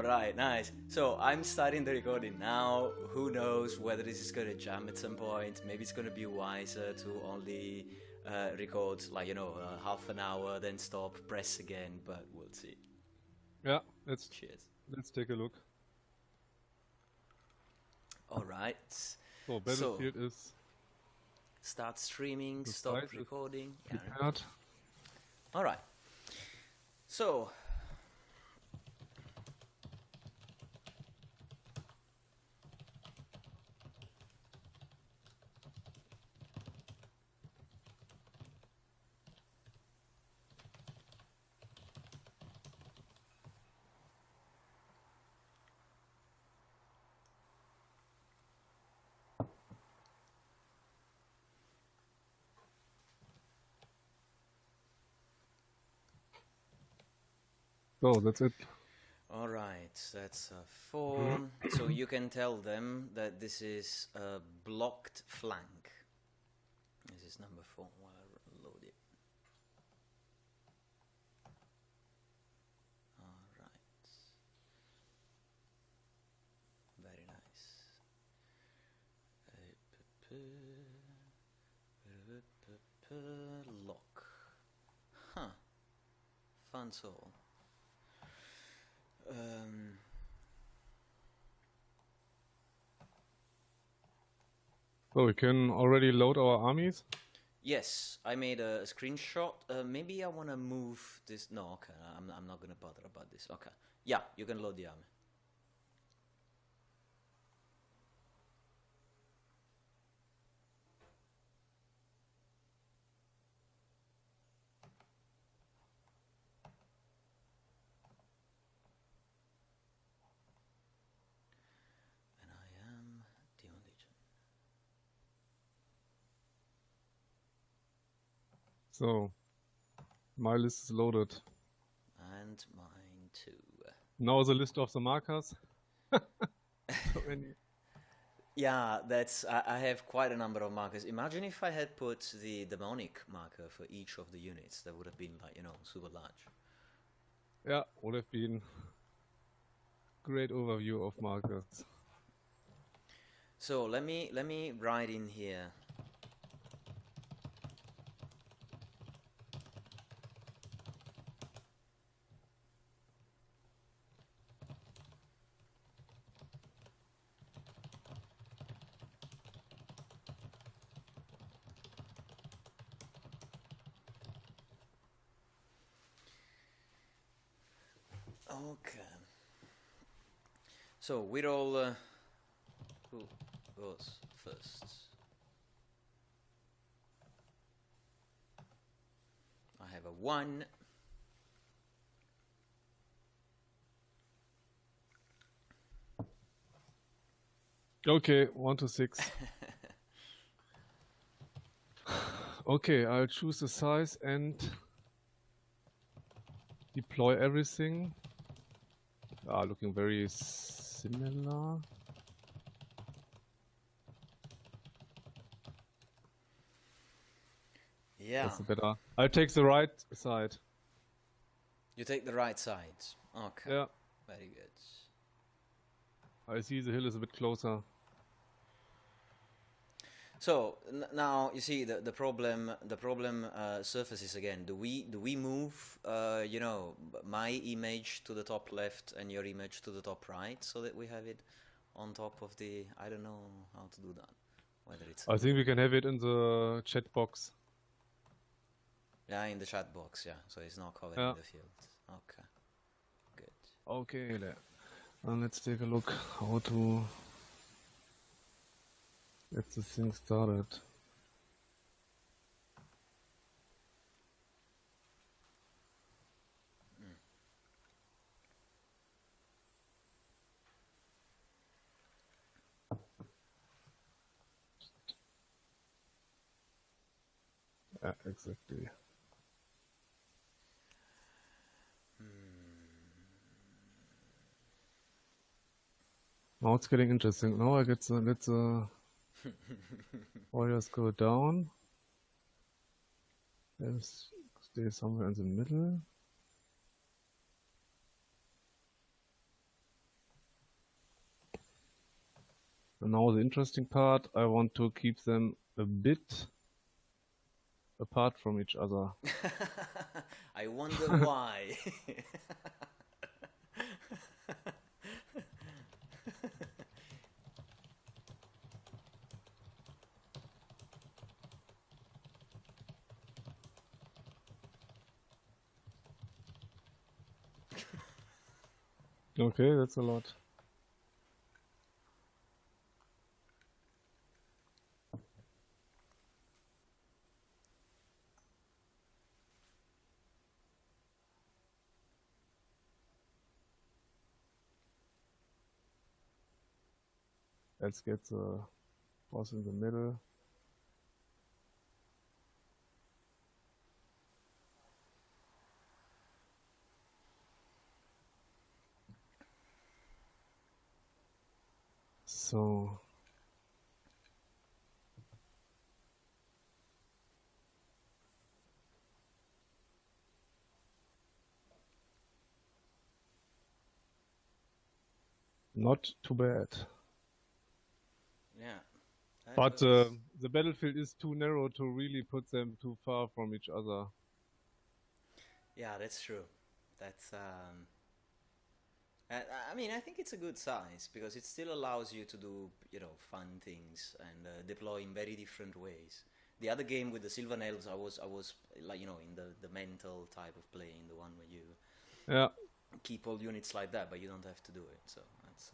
Alright, nice. So I'm starting the recording now. Who knows whether this is gonna jam at some point. Maybe it's gonna be wiser to only record, like, half an hour, then stop, press again, but we'll see. Yeah, let's take a look. Alright. So, Battlefield is... Start streaming, stop recording. Prepared. Alright. So... So, that's it. Alright, that's a 4. So you can tell them that this is a blocked flank. This is number 4 while I load it. Alright. Very nice. Lock. Huh. Fun soul. So we can already load our armies? Yes, I made a screenshot. Maybe I want to move this. No, okay, I'm not going to bother about this. Okay. Yeah, you can load the army. Demon Legion. So, my list is loaded. And mine too. Now the list of the markers. Yeah, that's. I have quite a number of markers. Imagine if I had put the demonic marker for each of the units. That would have been like, super large. Yeah, would have been great overview of markers. So let me write in here. Okay. So we're all. Who goes first? I have a 1. Okay, 1 to 6. Okay, I'll choose the size and deploy everything. Looking very similar. Yeah. That's better. I'll take the right side. You take the right side. Okay. Yeah. Very good. I see the hill is a bit closer. So now you see the problem surfaces again. Do we move my image to the top left and your image to the top right so that we have it on top of the... I don't know how to do that. Whether it's... I think we can have it in the chat box. Yeah, in the chat box, yeah. So it's not covered in the field. Okay. Good. Okay, then. Let's take a look how to get this thing started. Yeah, exactly. Now it's getting interesting. Now I get the let's warriors go down. Let's stay somewhere in the middle. So now the interesting part, I want to keep them a bit apart from each other. I wonder why. Okay, that's a lot. Let's get the boss in the middle. So not too bad. Yeah. But the battlefield is too narrow to really put them too far from each other. Yeah, that's true. That's I mean, I think it's a good size because it still allows you to do, you know, fun things and deploy in very different ways. The other game with the Sylvan Elves, I was like, you know, in the mental type of playing, the one where you keep all units like that, but you don't have to do it. So that's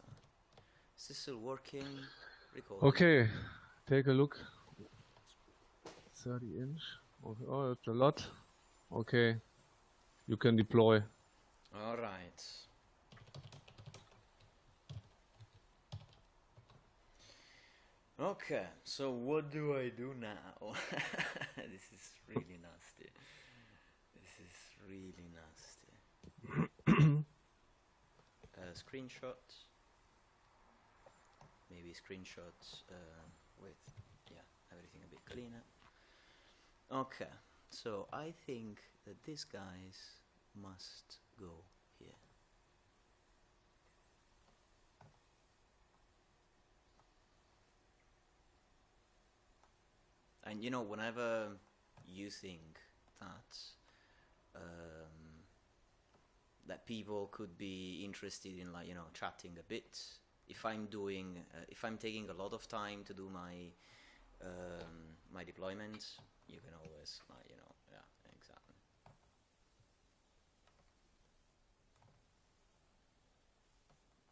is this still working? Recording. Okay, take a look. 30 inch. Oh, that's a lot. Okay, you can deploy. All right. Okay, so what do I do now? This is really nasty. This is really nasty. Screenshot. Maybe screenshots with, yeah, everything a bit cleaner. Okay, so I think that these guys must go here. And you know, whenever you think that that people could be interested in, like, you know, chatting a bit, if I'm taking a lot of time to do my my deployment, you can always, like, you know, yeah, exactly.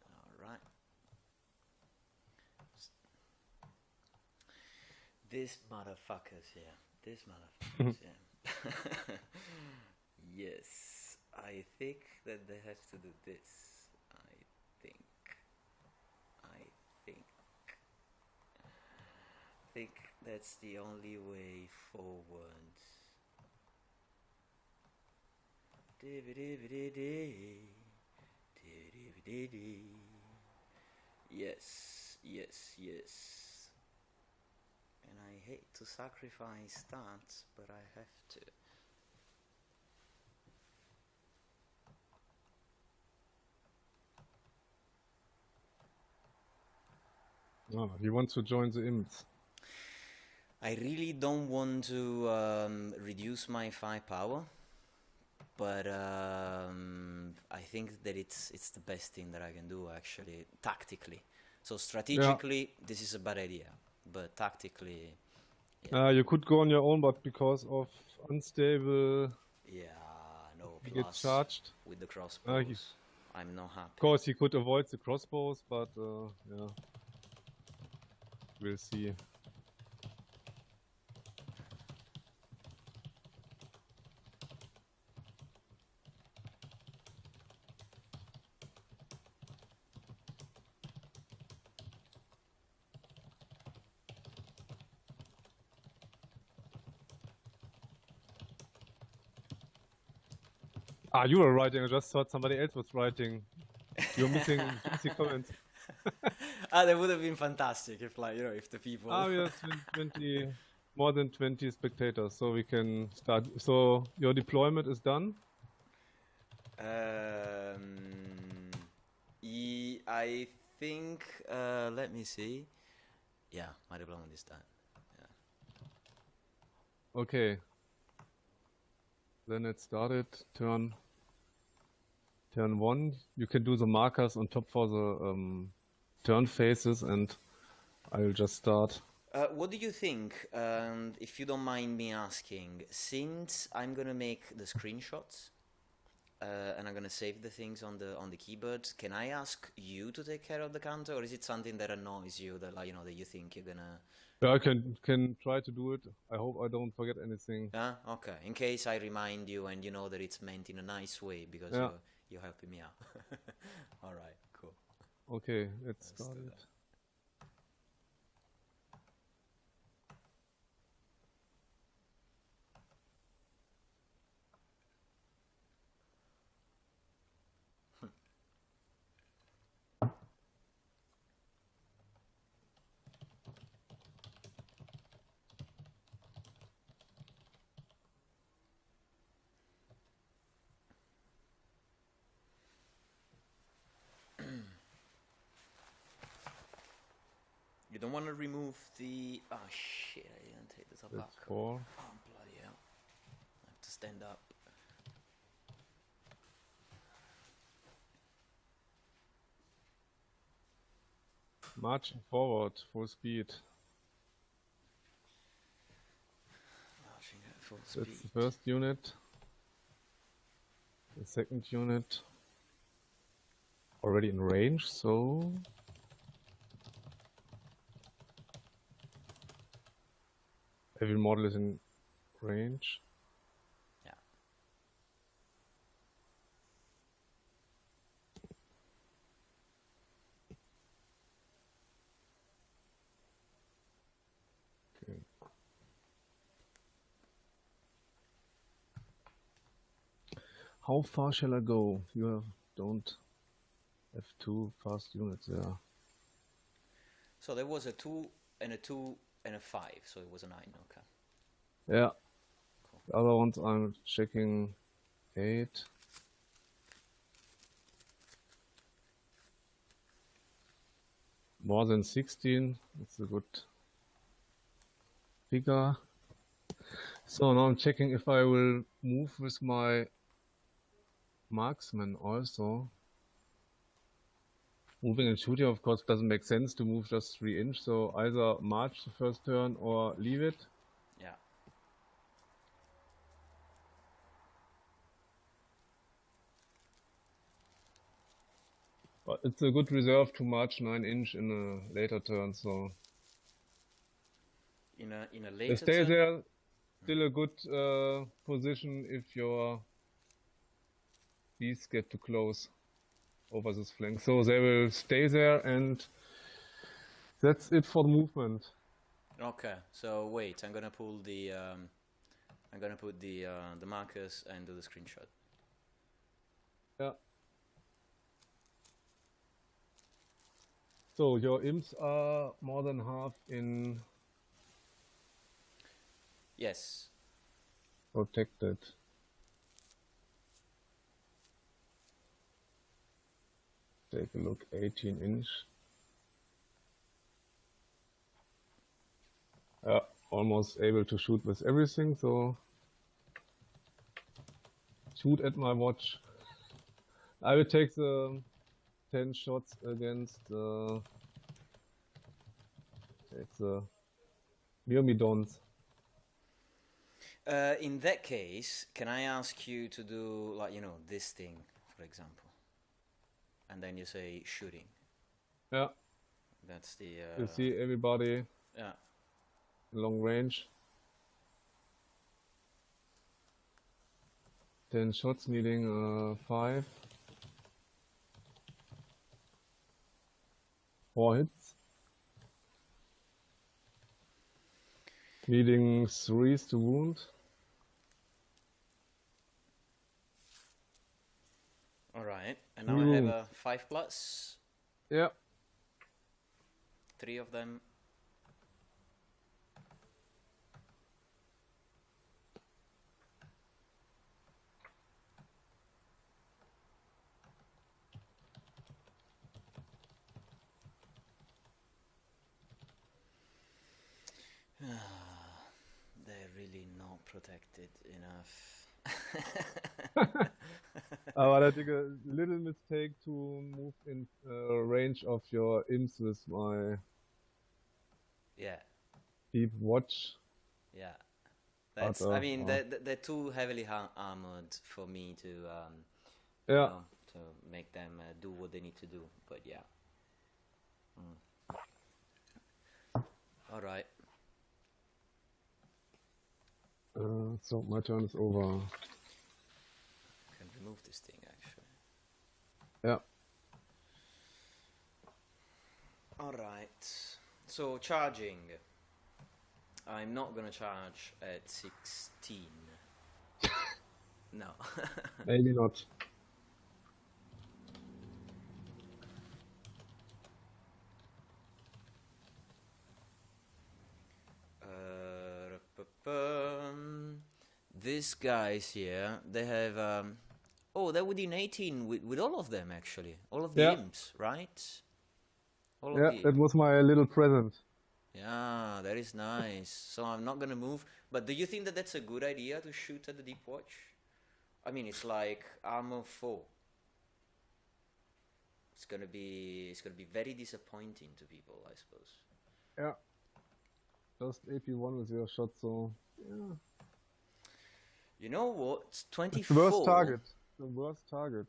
All right. These motherfuckers, yeah. These motherfuckers, yeah. Yes, I think that they have to do this. I think that's the only way forward. Yes, yes, yes. And I hate to sacrifice that, but I have to. Oh, he wants to join the imps. I really don't want to reduce my firepower, but I think that it's the best thing that I can do, actually, tactically. So strategically, this is a bad idea, but tactically, yeah. You could go on your own, but because of unstable, Yeah, no, he gets plus charged. with the crossbows, I'm not happy. Of course, he could avoid the crossbows, but yeah, we'll see. Ah, you were writing. I just thought somebody else was writing. You're missing juicy comments. That would have been fantastic if, like, you know, if the people. Ah, we have more than 20 spectators, so we can start. So your deployment is done? I think. Let me see. Yeah, my deployment is done. Yeah. Okay. Then it started. Turn 1. You can do the markers on top for the turn phases, and I'll just start. What do you think? If you don't mind me asking, since I'm gonna make the screenshots and I'm gonna save the things on the keyboard, can I ask you to take care of the counter, or is it something that annoys you that, like, you know, that you think you're gonna? Yeah, I can try to do it. I hope I don't forget anything. Yeah. Okay. In case I remind you, and you know that it's meant in a nice way because Yeah. you're helping me out. All right. Cool. Okay, let's do start it. that. You don't want to remove the... Oh shit, I didn't take the top That's back. 4. Oh bloody hell. I have to stand up. Marching forward, full speed. Marching at full That's speed. the first unit. The second unit already in range, so every model is in range. Yeah. Okay. How far shall I go? Don't have 2 fast units there. So there was a 2 and a 2 and a 5, so it was a 9, okay. Yeah. Cool. The other ones I'm checking 8. More than 16. That's a good figure. So now I'm checking if I will move with my marksman also. Moving and shooting, of course, doesn't make sense to move just 3 inch, so either march the first turn or leave it. Yeah. But it's a good reserve to march 9 inch in a later turn, so In a they later stay turn. there. Still a good position if your beasts get too close over this flank. So they will stay there, and that's it for the movement. Okay. So wait, I'm gonna pull the I'm gonna put the markers and do the screenshot. Yeah. So your imps are more than half in Yes. protected. Take a look, 18 inch. Almost able to shoot with everything, so shoot at my watch. I will take the 10 shots against take the Myrmidons. In that case, can I ask you to do, like, you know, this thing, for example, and then you say shooting. Yeah. That's the. You see everybody. Yeah. Long range. 10 shots needing 5. 4 hits. Needing 3s to wound. Alright, and now I have a 5+. Yeah. 3 of them. They're really not protected enough. But I think a little mistake to move in range of your imps with my Yeah, deep watch. yeah. But, That's. I mean, they're too heavily armored for me to, you yeah. know, to make them do what they need to do. But yeah. All right. So my turn is over. I can remove this thing actually. Yeah. All right. So charging. I'm not gonna charge at 16. No. Maybe not. These guys here, they have oh, they're within 18 with all of them actually. All of the Yeah. imps, right? All Yeah, of the that was my little present. Yeah, that is nice. So I'm not gonna move. But do you think that that's a good idea to shoot at the deep watch? I mean, it's like armor 4. It's gonna be very disappointing to people, I suppose. Yeah. Just AP1 with your shot, so yeah. You know what? It's 24. the worst target. The worst target.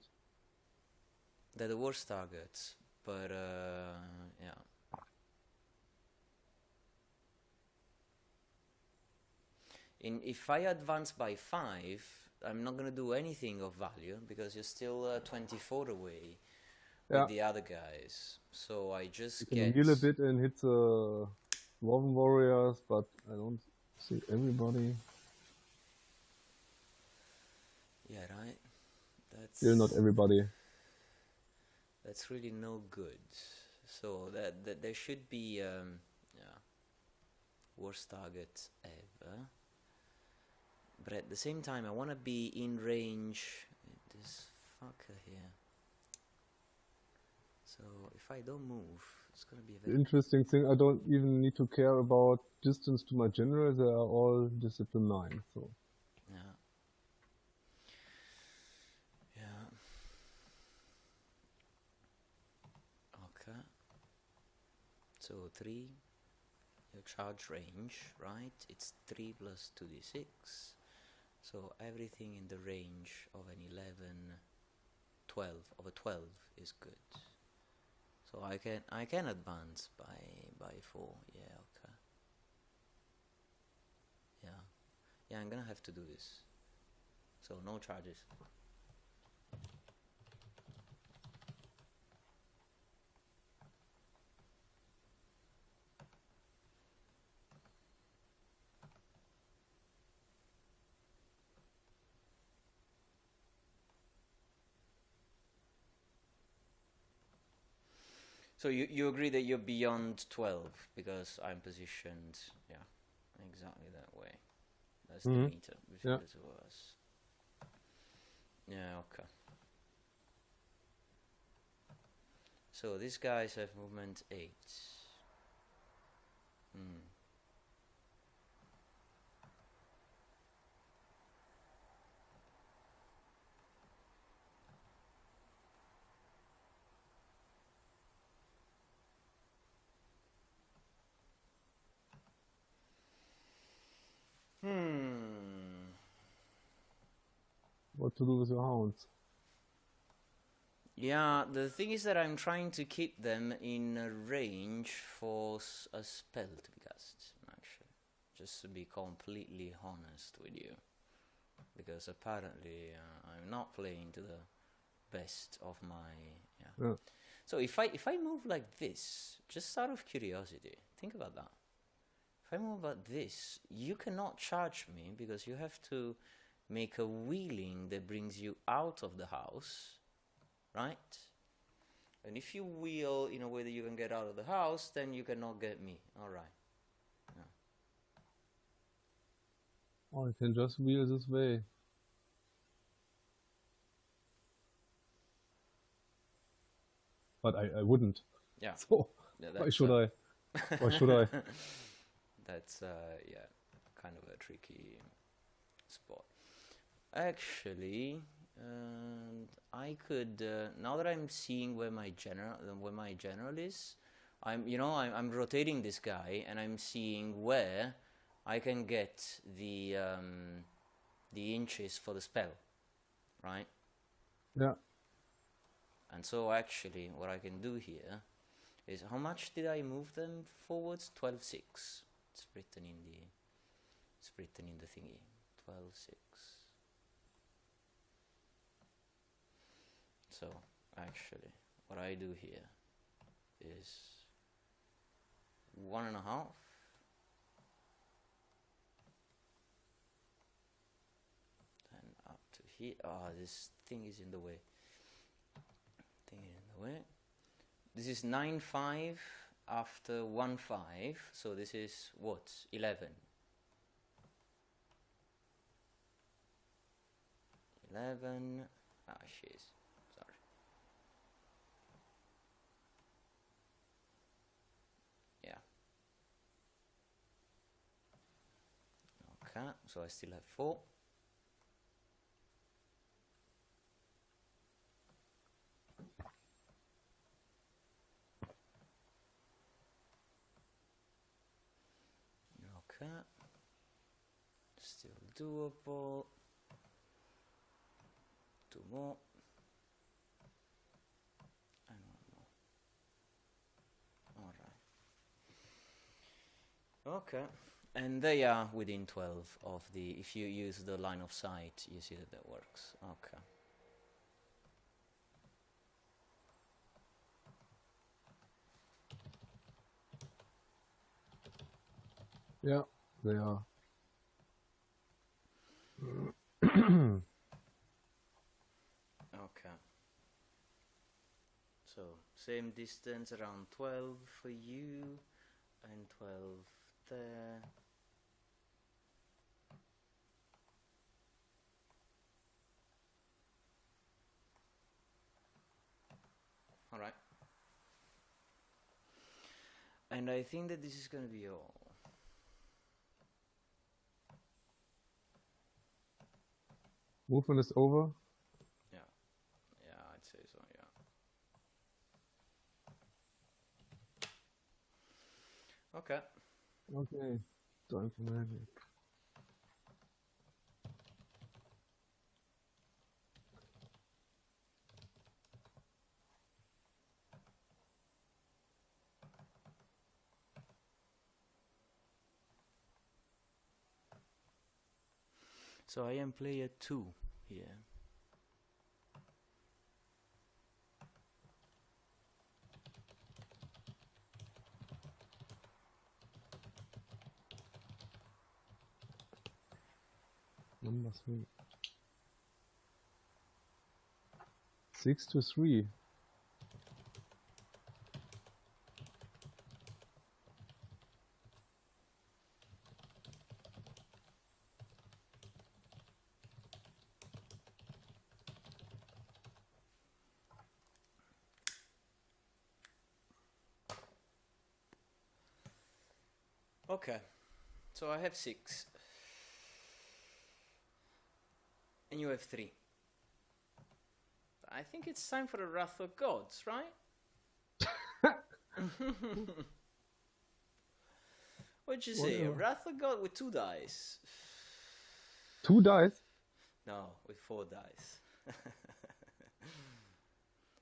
They're the worst targets, but yeah. If I advance by 5, I'm not gonna do anything of value because you're still 24 away with the other guys. So I just You can get. heal a bit and hit the Dwarven warriors, but I don't see everybody. Yeah, right. That's. Still not everybody. That's really no good. So that there should be yeah, worst target ever. But at the same time, I want to be in range with this fucker here. So if I don't move, it's gonna be a The very interesting thing, I don't even need to care about distance to my general. They are all discipline 9. So yeah. Yeah. Okay. So 3, your charge range, right? It's 3 plus 2d6. So everything in the range of an 11, 12, of a 12 is good. So I can advance by 4. Yeah, okay. Yeah, I'm gonna have to do this. So no charges. So you agree that you're beyond 12 because I'm positioned, yeah, exactly that way. That's the meter between the two of us. Yeah, okay. So these guys have movement 8. what to do with your hounds? Yeah, the thing is that I'm trying to keep them in a range for a spell to be cast, actually. Just to be completely honest with you. Because apparently I'm not playing to the best of my... Yeah. So if I move like this, just out of curiosity, think about that. If I move like this, you cannot charge me because you have to make a wheeling that brings you out of the house, right? And if you wheel in a way that you can get out of the house, then you cannot get me. All right. Yeah. Oh, I can just wheel this way. But I wouldn't. Yeah. So Yeah, why should I? Why should I? That's yeah, kind of a tricky spot. Actually, I could now that I'm seeing where my general is, I'm rotating this guy and I'm seeing where I can get the inches for the spell, right? Yeah. And so actually what I can do here is, how much did I move them forwards? 12.6. It's written in the thingy. 12.6. So actually what I do here is 1.5. Then up to here. Ah, this thing is in the way. This is 9.5 after 1.5, so this is what? 11. 11. Ah, shiz. Sorry. Yeah. Okay, so I still have 4. Okay. Still doable. 2 more. And 1 more. Alright. Okay. And they are within 12 of the... If you use the line of sight, you see that works. Okay. Yeah, they are. Okay. So, same distance, around 12 for you, and 12 there. Alright. And I think that this is going to be all. Movement is over. Yeah. Yeah, I'd say so, yeah. Okay. Okay. Time for magic. So I am player 2 here. Number 3. 6 to 3. Okay. So I have 6. And you have 3. I think it's time for the Wrath of Gods, right? What'd you say? A Wrath of God with 2 dice? 2 dice? No, with 4 dice.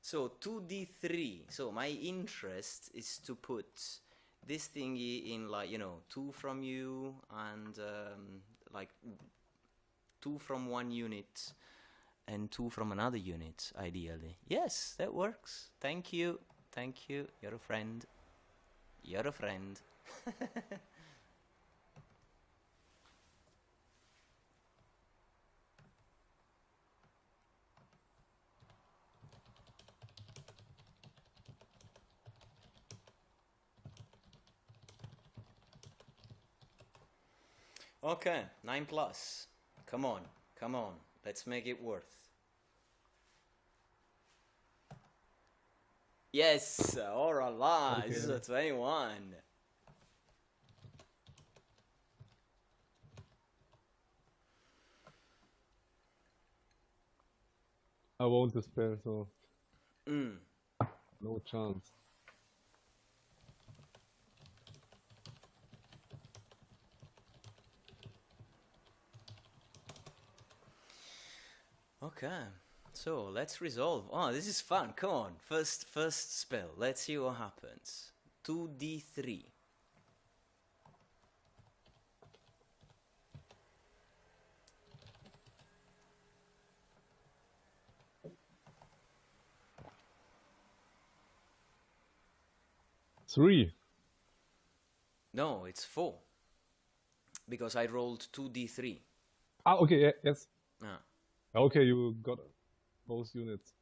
So 2d3. So my interest is to put this thingy in, like, 2 from you and like 2 from one unit and 2 from another unit, ideally. Yes, that works. Thank you. Thank you. You're a friend. You're a friend. Okay, 9 plus. Come on, come on. Let's make it worth. Yes, oh la la, this is a 21. I won't despair, so Mm. no chance. Okay, so let's resolve. Oh, this is fun. Come on, first spell. Let's see what happens. 2d3. Three. No, it's 4. Because I rolled 2d3. Ah, okay, yes. Ah, Okay, you got both units.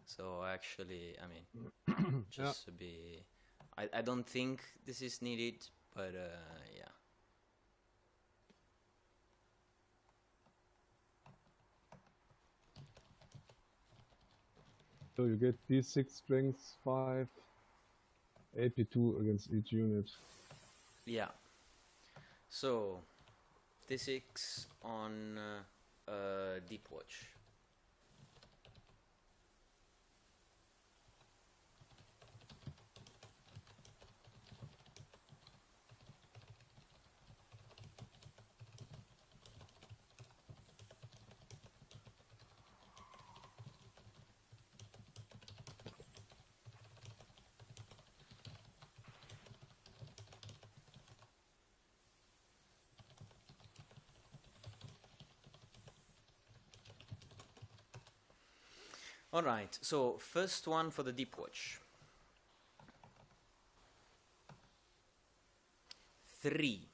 so actually, I mean, just to be... I don't think this is needed, but yeah. So you get D6 strength 5, AP2 against each unit. Yeah. So, D6 on Deep Watch. Alright, so first one for the Deep Watch. 3.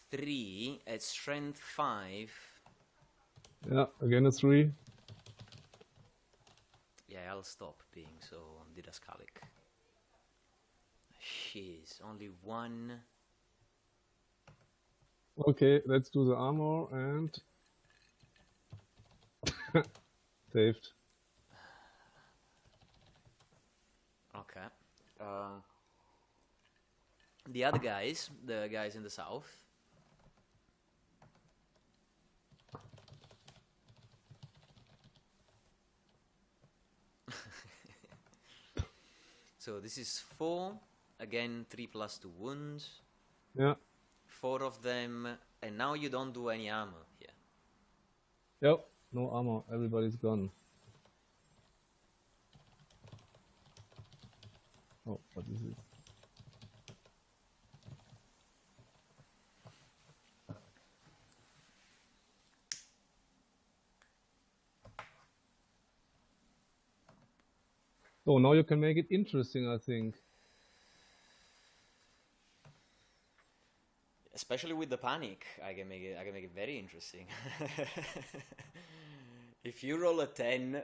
3 at strength 5. Yeah, again a 3. Yeah, I'll stop being so didascalic. Jeez, only 1. Okay, let's do the armor and... saved. Okay. The other guys, the guys in the south. So this is 4, again 3 plus 2 wounds. Yeah. 4 of them, and now you don't do any armor here. Yep, no armor, everybody's gone. Oh, what is it? So now you can make it interesting, I think. Especially with the panic, I can make it very interesting. If you roll a 10,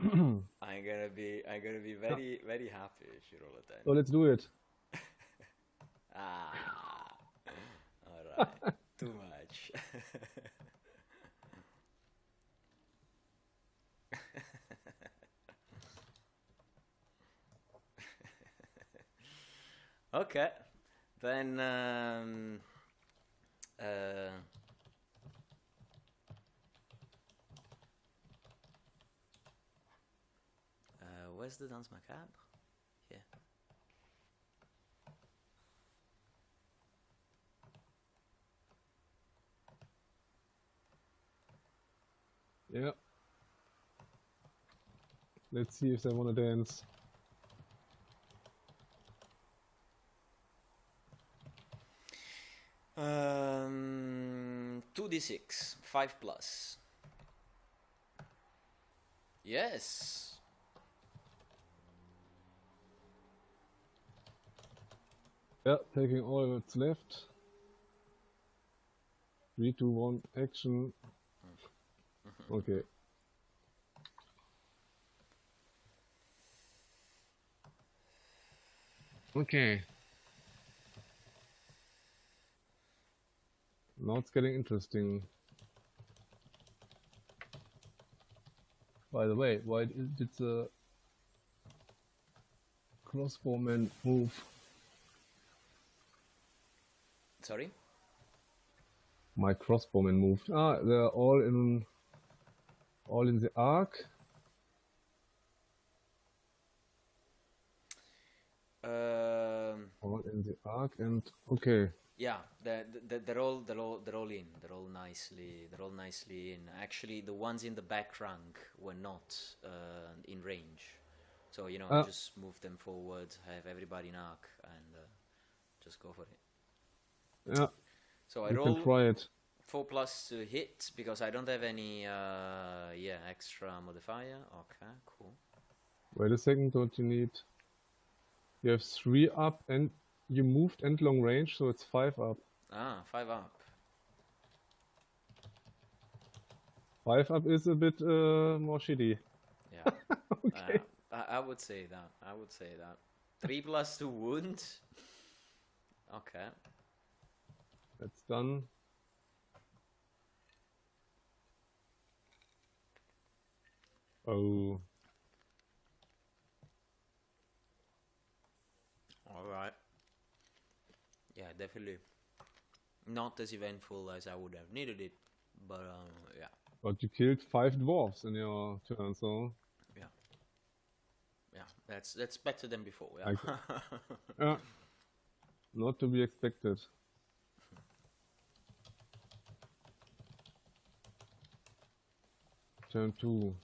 I'm gonna be very very happy if you roll a 10. So let's do it. Ah, all right, too much. Okay, then where's the Danse Macabre? Here. Yeah. Let's see if they want to dance. Um, 2d6, 5 plus. Yes. Yeah, taking all that's left. 3, 2, 1, action. Okay. Okay. Now it's getting interesting. By the way, why did the crossbowman move? Sorry? My crossbowman moved. Ah, they're all in All in the arc. All in the arc, and okay. Yeah, they're all in. They're all nicely in. Actually, the ones in the back rank were not in range, so you know, just move them forward, have everybody in arc, and just go for it. Yeah. So I You roll can try it. 4+ to hit because I don't have any extra modifier. Okay, cool. Wait a second, don't you need... You have 3 up and you moved and long range, so it's 5 up. Ah, 5 up. 5 up is a bit more shitty. Yeah. Okay. I would say that. 3+ to wound. Okay. That's done. Oh. Alright. Yeah, definitely not as eventful as I would have needed it, but yeah. But you killed 5 dwarves in your turn, so... Yeah, that's better than before, yeah. Yeah. Not to be expected. Turn 2.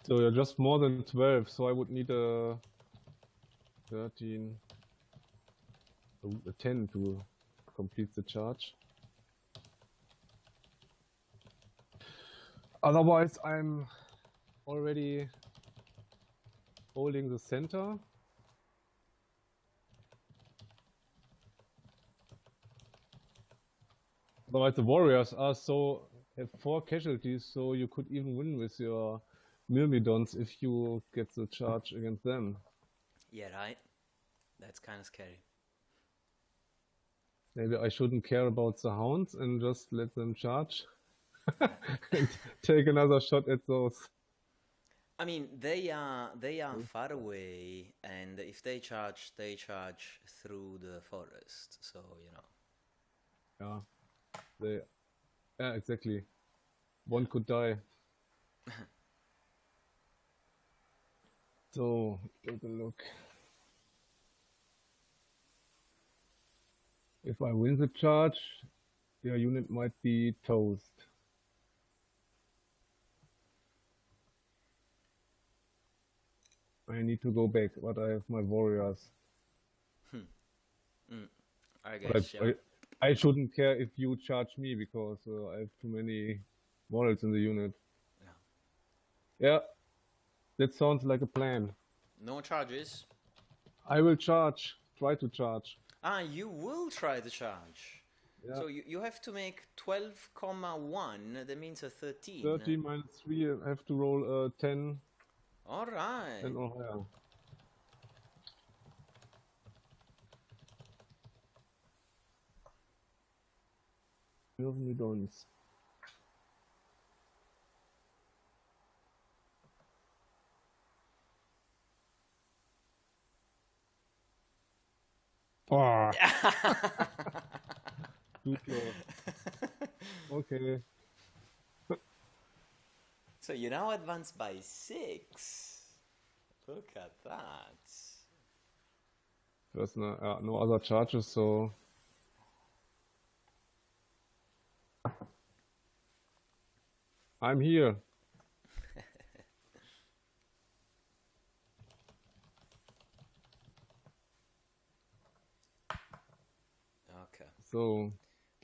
So you're just more than 12, so I would need a 13, a 10 to complete the charge. Otherwise, I'm already holding the center. Otherwise, the warriors have 4 casualties, so you could even win with your Myrmidons if you get the charge against them. Yeah, right. That's kind of scary. Maybe I shouldn't care about the hounds and just let them charge and take another shot at those. I mean, they are far away, and if they charge through the forest. So you know. Yeah, yeah, exactly. One could die. So take a look. If I win the charge, your unit might be toast. I need to go back, but I have my warriors. I guess, yeah. I shouldn't care if you charge me because I have too many warriors in the unit. Yeah, that sounds like a plan. No charges. I will charge. Try to charge. Ah, you will try to charge. Yeah. So you have to make 12,1. That means a 13. 13 minus 3. I have to roll 10. All right. 10 or higher. Myrmidons. Oh. Too close. Okay. So you now advance by 6. Look at that. There's no other charges, so... I'm here. Okay. So,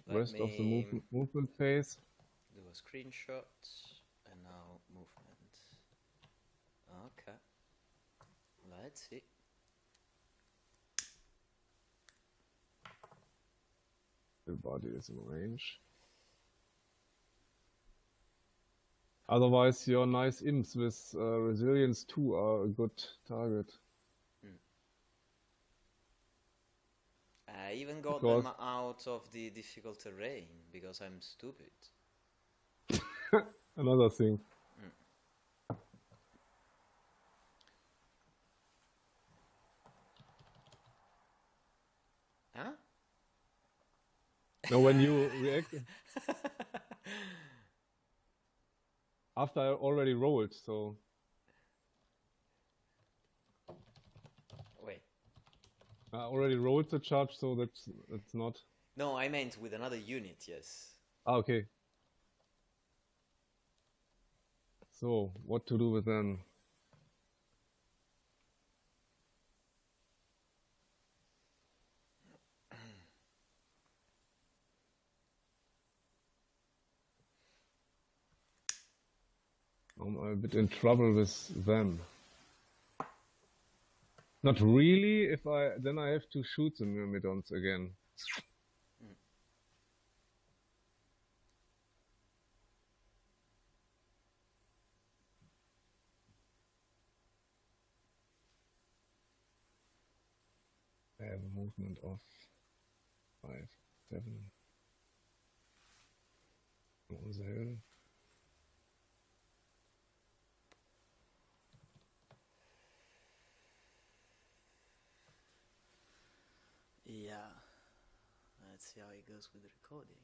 rest of the movement phase. Do a screenshot and now movement. Okay. Let's see. The body is in range. Otherwise, your nice imps with resilience 2 are a good target. I even got Because- them out of the difficult terrain because I'm stupid. Another thing. Huh? Now when you react after I already rolled, so Wait. I already rolled the charge, so that's not. No, I meant with another unit, yes. Ah, okay. So what to do with them? I'm a bit in trouble with them. Not really. If I then I have to shoot the myrmidons again. I have a movement of 5, 7. What the hell? Yeah. Let's see how it goes with recording.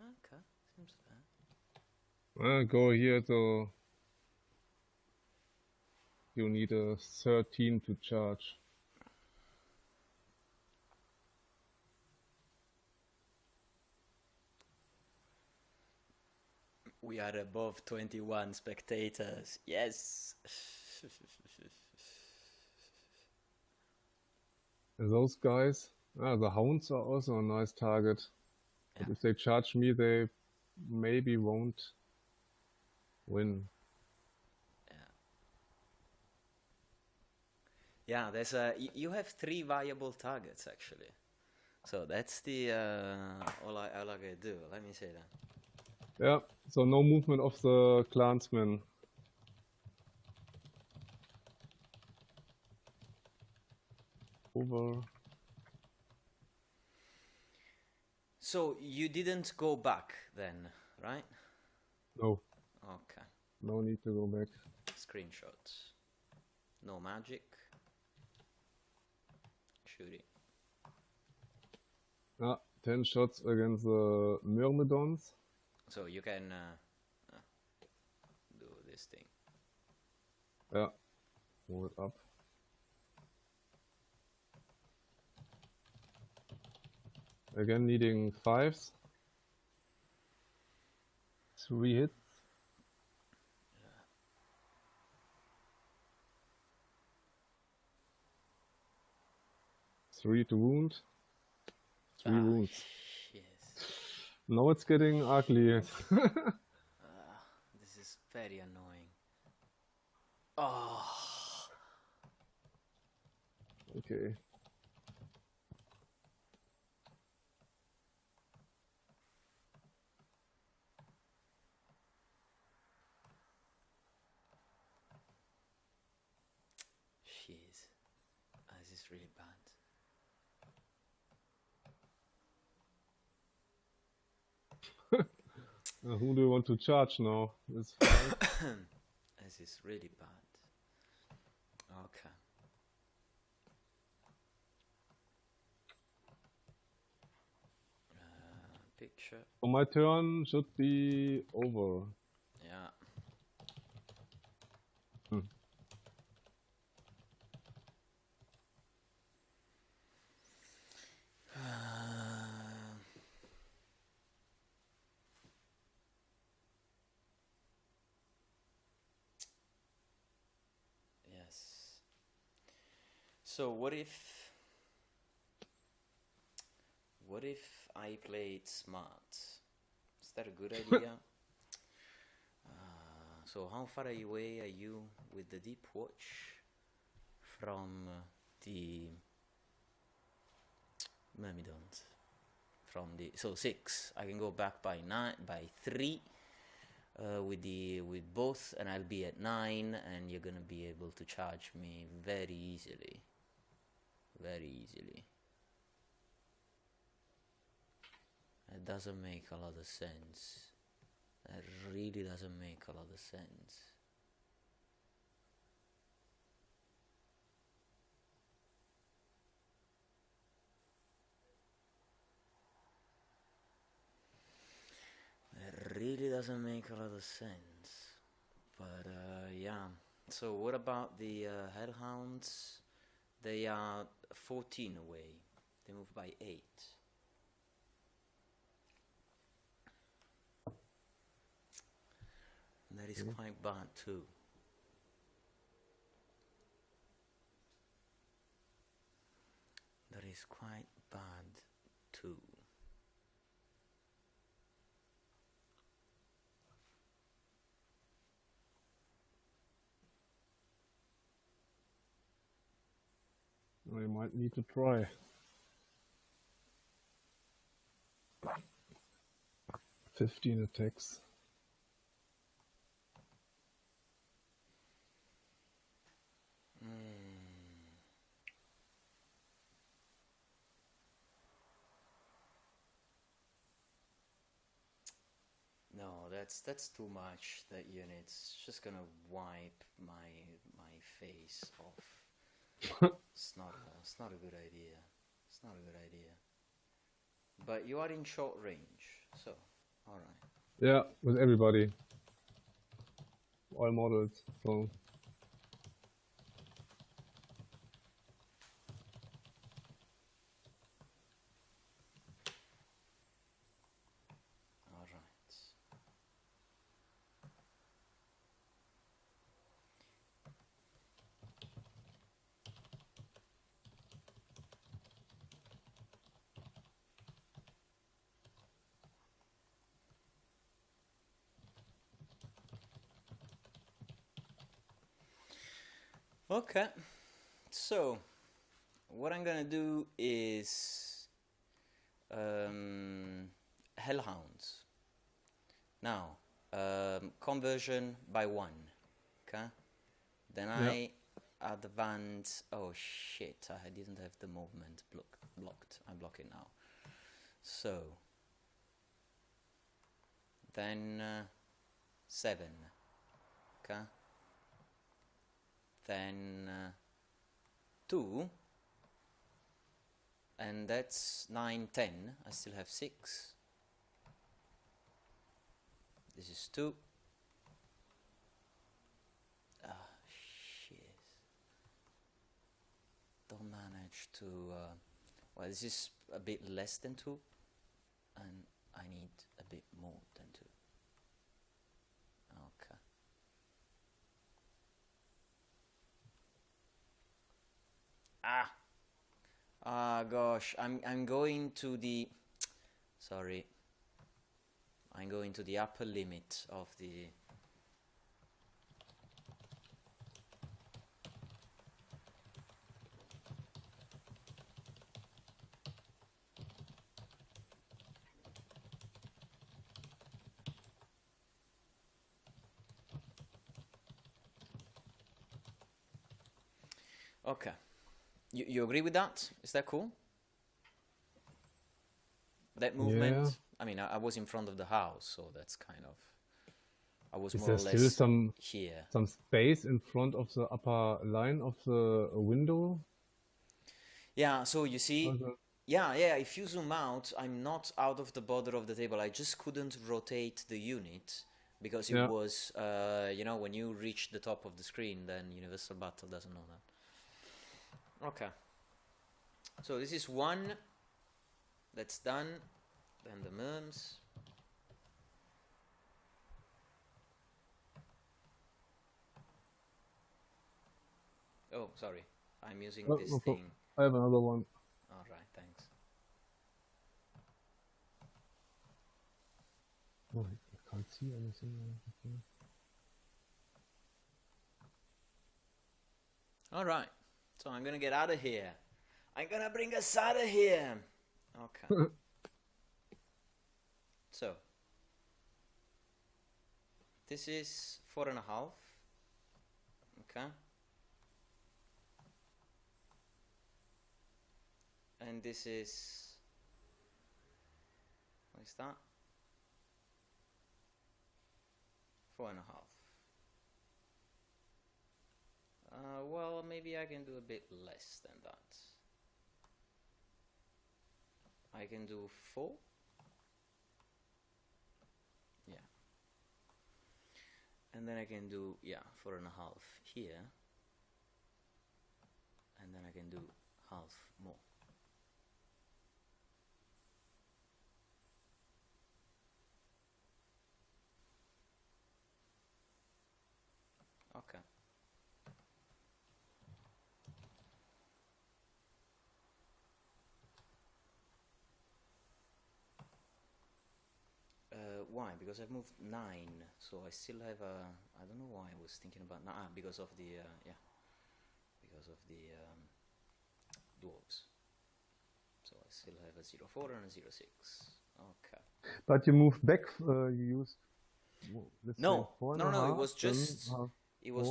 Okay, seems fair. Go here, so you need a 13 to charge. We are above 21 spectators. Yes. Those guys, the hounds are also a nice target. But Yeah. if they charge me, they maybe won't win. Yeah, there's you have 3 viable targets actually. So that's the all I gotta do. Let me say that. Yeah, so no movement of the clansmen. Over. So you didn't go back then, right? No, Okay. no need to go back. Screenshots. No magic. Shooting. 10 shots against the myrmidons. So you can do this thing. Yeah, move it up. Again, needing 5s. 3 hits. Three to wound. 3 wounds. Yes. Now it's getting ugly. This is very annoying. Oh. Okay. Jeez. This is really bad. Who do you want to charge now? It's fine. This is really bad. Okay. Picture. So my turn should be over. Yeah. Yes. So what if I played smart? Is that a good idea? So how far away are you with the deep watch from the myrmidons? From the 6. I can go back by 3 with both, and I'll be at 9, and you're gonna be able to charge me very easily. Very easily. It doesn't make a lot of sense. It really doesn't make a lot of sense. It really doesn't make a lot of sense. But yeah. So what about the Hellhounds? They are 14 away. They move by 8. That is quite bad too. That is quite bad too. I might need to try. 15 attacks. No, that's too much. That unit's just gonna wipe my face off. It's not a good idea. It's not a good idea. But you are in short range, so all right. Yeah, with everybody. All models, so. All right. Okay, so what I'm gonna do is Hellhounds. Now, conversion by 1, okay? Then I advance. Oh shit! I didn't have the movement blocked. I block it now. So then 7, okay? Then 2, and that's 9, 10. I still have 6. This is 2. Ah, shit. Don't manage to... well, this is a bit less than 2, and I need a bit more than 2. Okay. Ah, gosh, I'm going to the... Sorry. I'm going to the upper limit of the... Okay. You agree with that? Is that cool? That movement? Yeah. I mean, I was in front of the house, so that's kind of... I was Is more there or still less some here. space in front of the upper line of the window? Yeah, so you see... Or the- Yeah, if you zoom out, I'm not out of the border of the table. I just couldn't rotate the unit because it Yeah. was, you know, when you reach the top of the screen, then Universal Battle doesn't know that. Okay. So this is 1. That's done. Then the merms. Oh, sorry. I'm using No, this no thing. I have another one. Alright, thanks. Oh, I can't see anything. Okay. Alright. So I'm gonna get out of here. I'm gonna bring us out of here. Okay. So. This is 4.5. Okay. And this is... What is that? 4.5. Well, maybe I can do a bit less than that. I can do 4. Yeah. And then I can do, yeah, 4.5 here. And then I can do half more. Okay. Why? Because I've moved 9, so I still have a. I don't know why I was thinking about because of the yeah, because of the dwarves. So I still have a 0.4 and a 0.6. Okay. But you moved back. You used. Let's No, say 4.5, no. It was just four,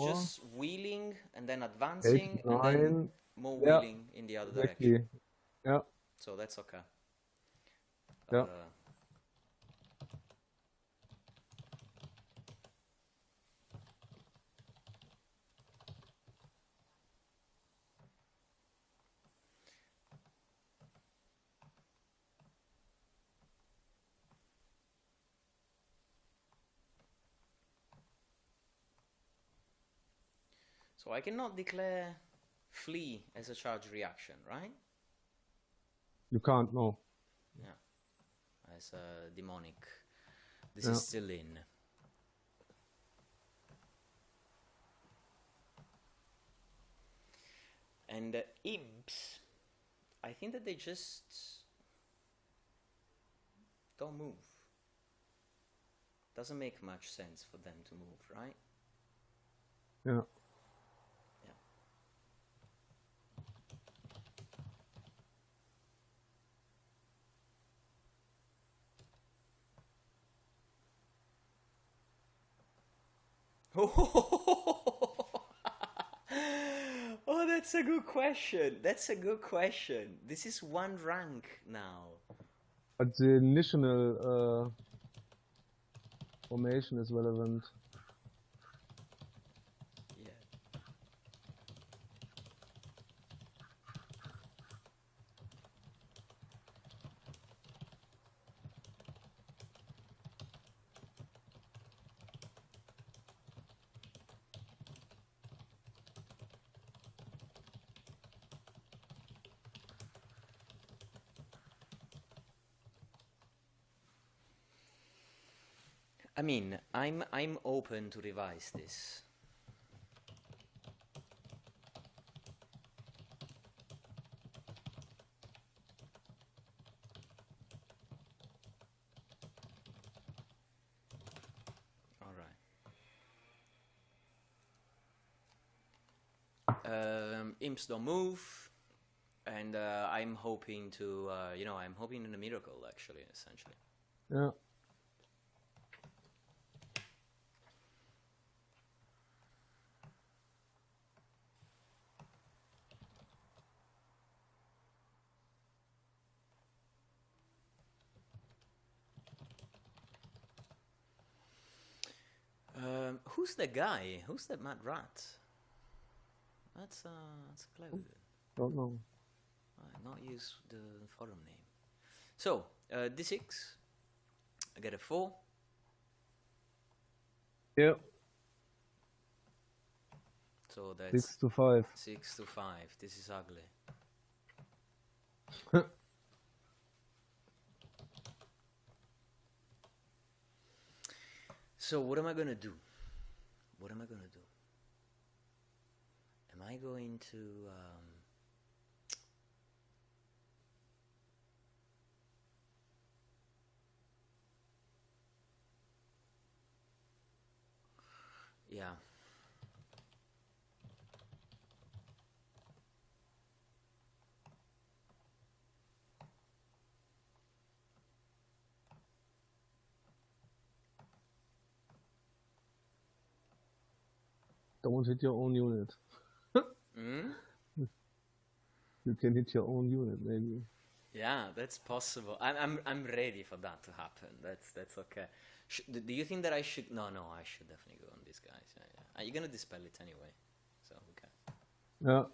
just wheeling and then advancing 8, 9. and then more Yeah, wheeling in the other exactly. direction. Yeah. So that's okay. Yeah. So I cannot declare flee as a charge reaction, right? You can't, no. Yeah. As a demonic. This Yeah. is still in. And imps, I think that they just don't move. Doesn't make much sense for them to move, right? Yeah. Oh, that's a good question. That's a good question. This is 1 rank now. But the initial formation is relevant. Yeah. I mean, I'm open to revise this. All right. Imps don't move, and I'm hoping to, I'm hoping in a miracle, actually, essentially. Yeah. Who's the guy? Who's that mad rat? That's clever. Don't know. Not use the forum name. So, D6. I get a 4. Yeah. So that's 6 to 5. 6 to 5. This is ugly. So what am I gonna do? What am I gonna do? Am I going to yeah. Don't hit your own unit. Mm? You can hit your own unit, maybe. Yeah, that's possible. I'm ready for that to happen. That's okay. Do you think that I should? No, I should definitely go on these guys. Yeah. You're gonna dispel it anyway, so okay. Yeah.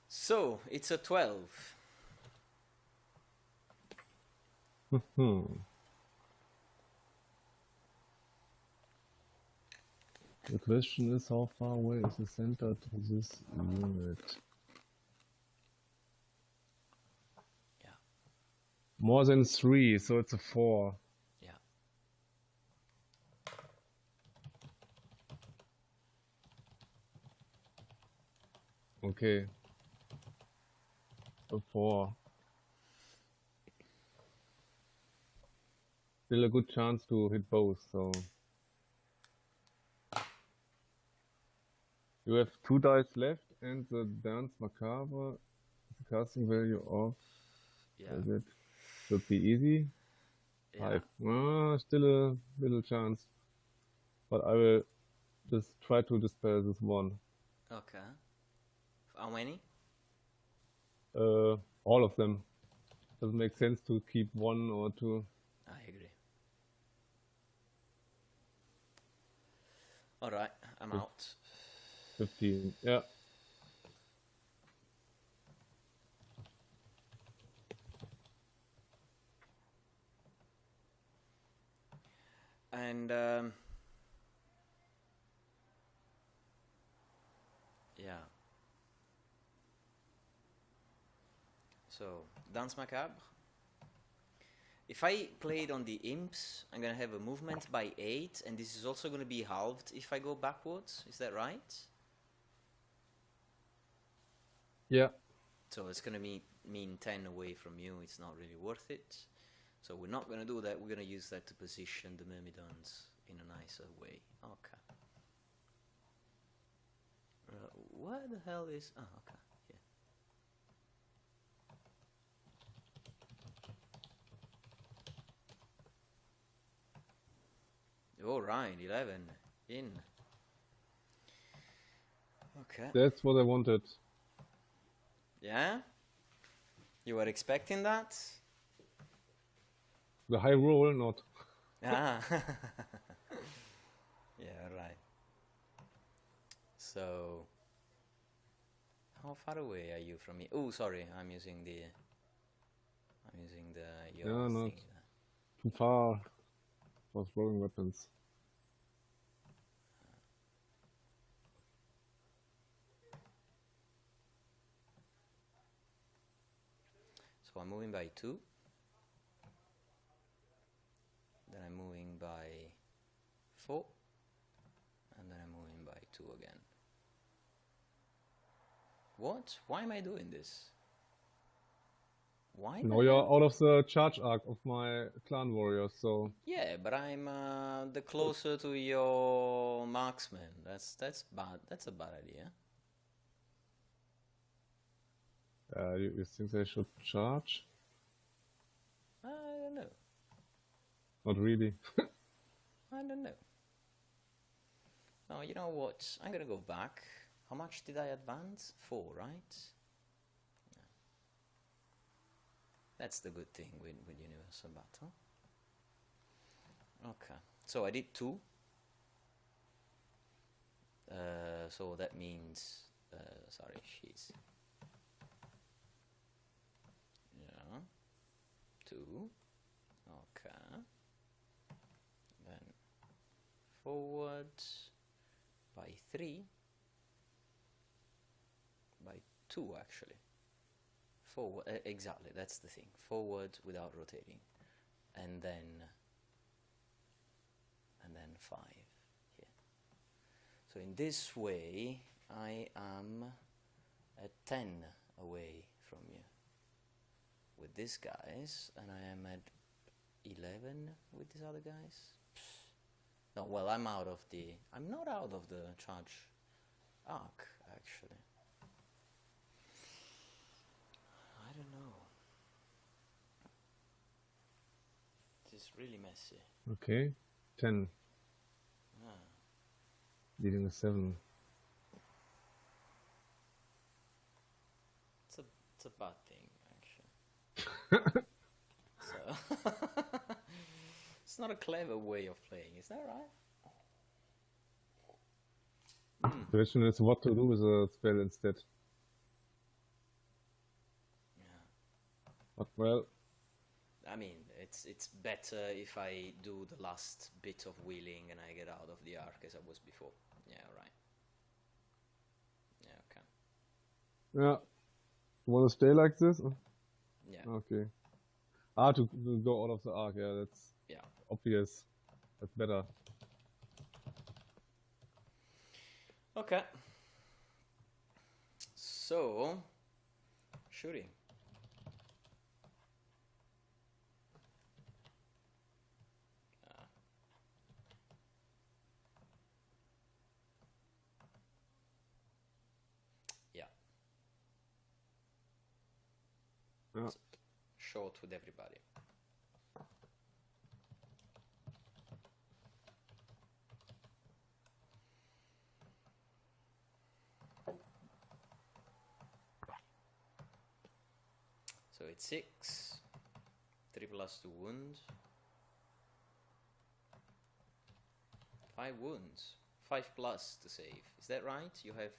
So it's a 12. The question is, how far away is the center to this unit? Yeah. More than 3, so it's a 4. Yeah. Okay. A 4. Still a good chance to hit both, so... You have 2 dice left, and the Dance Macabre, the casting value of... Yeah. It should be easy. Yeah. 5. Still a little chance. But I will just try to dispel this one. Okay. How many? All of them. Doesn't make sense to keep 1 or 2. I agree. Alright, I'm out. 15, yeah. And yeah. So Dance Macabre. If I play it on the imps, I'm gonna have a movement by 8, and this is also gonna be halved if I go backwards. Is that right? Yeah. So it's gonna mean 10 away from you. It's not really worth it. So we're not gonna do that. We're gonna use that to position the Myrmidons in a nicer way. Okay. What the hell is? Oh, okay. Yeah. All right, 11 in. Okay. That's what I wanted. Yeah? You were expecting that? The high roll, not. Ah. Yeah, right. So, how far away are you from me? Oh, sorry, I'm using the your Yeah, not thing. too far for throwing weapons. So I'm moving by 2. Then I'm moving by 4. And then I'm moving by 2 again. What? Why am I doing this? Why? Now you're out of the charge arc of my clan warriors, so... Yeah, but I'm the closer to your marksman. That's bad. That's a bad idea. You think they should charge? I don't know. Not really. I don't know. No, you know what? I'm gonna go back. How much did I advance? 4, right? Yeah. That's the good thing with Universal Battle. Okay, so I did 2. So that means, sorry, she's... Yeah, 2. Okay. Then forward by 3. By 2 actually. Forward, exactly, that's the thing. Forward without rotating. And then 5 here. So in this way I am at 10 away from you with these guys, and I am at 11 with these other guys. No, well, I'm not out of the charge arc actually. I don't know. It is really messy. Okay, 10. Ah. Leading a 7. It's a bad thing actually. So it's not a clever way of playing, is that right? The question is what to do with a spell instead. Yeah. But well, I mean, it's better if I do the last bit of wheeling and I get out of the arc as I was before. Yeah, right. Yeah, okay. yeah. You want to stay like this? Yeah, Okay. To go out of the arc, yeah, that's yeah. obvious. That's better. Okay. So, shooting. Yeah. Yeah. Short with everybody. So it's 6. 3 plus 2 wounds. 5 wounds. 5 plus to save. Is that right? You have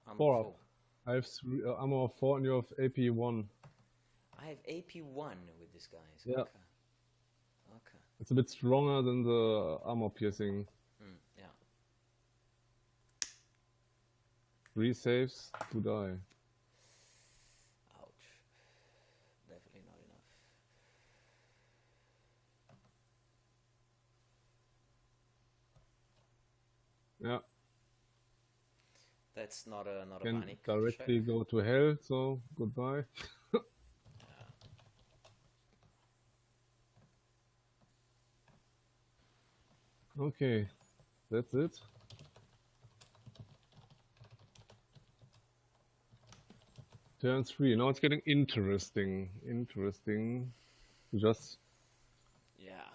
armor 4 4. up. I have armor of 4 and you have AP 1. I have AP 1 with this guy. So Yeah. okay. Okay. It's a bit stronger than the armor piercing. Yeah. 3 saves, 2 die. Ouch. Definitely not enough. Yeah. That's not a Can panic directly check. go to hell, so goodbye. Okay, that's it. Turn 3. Now it's getting interesting. Just Yeah.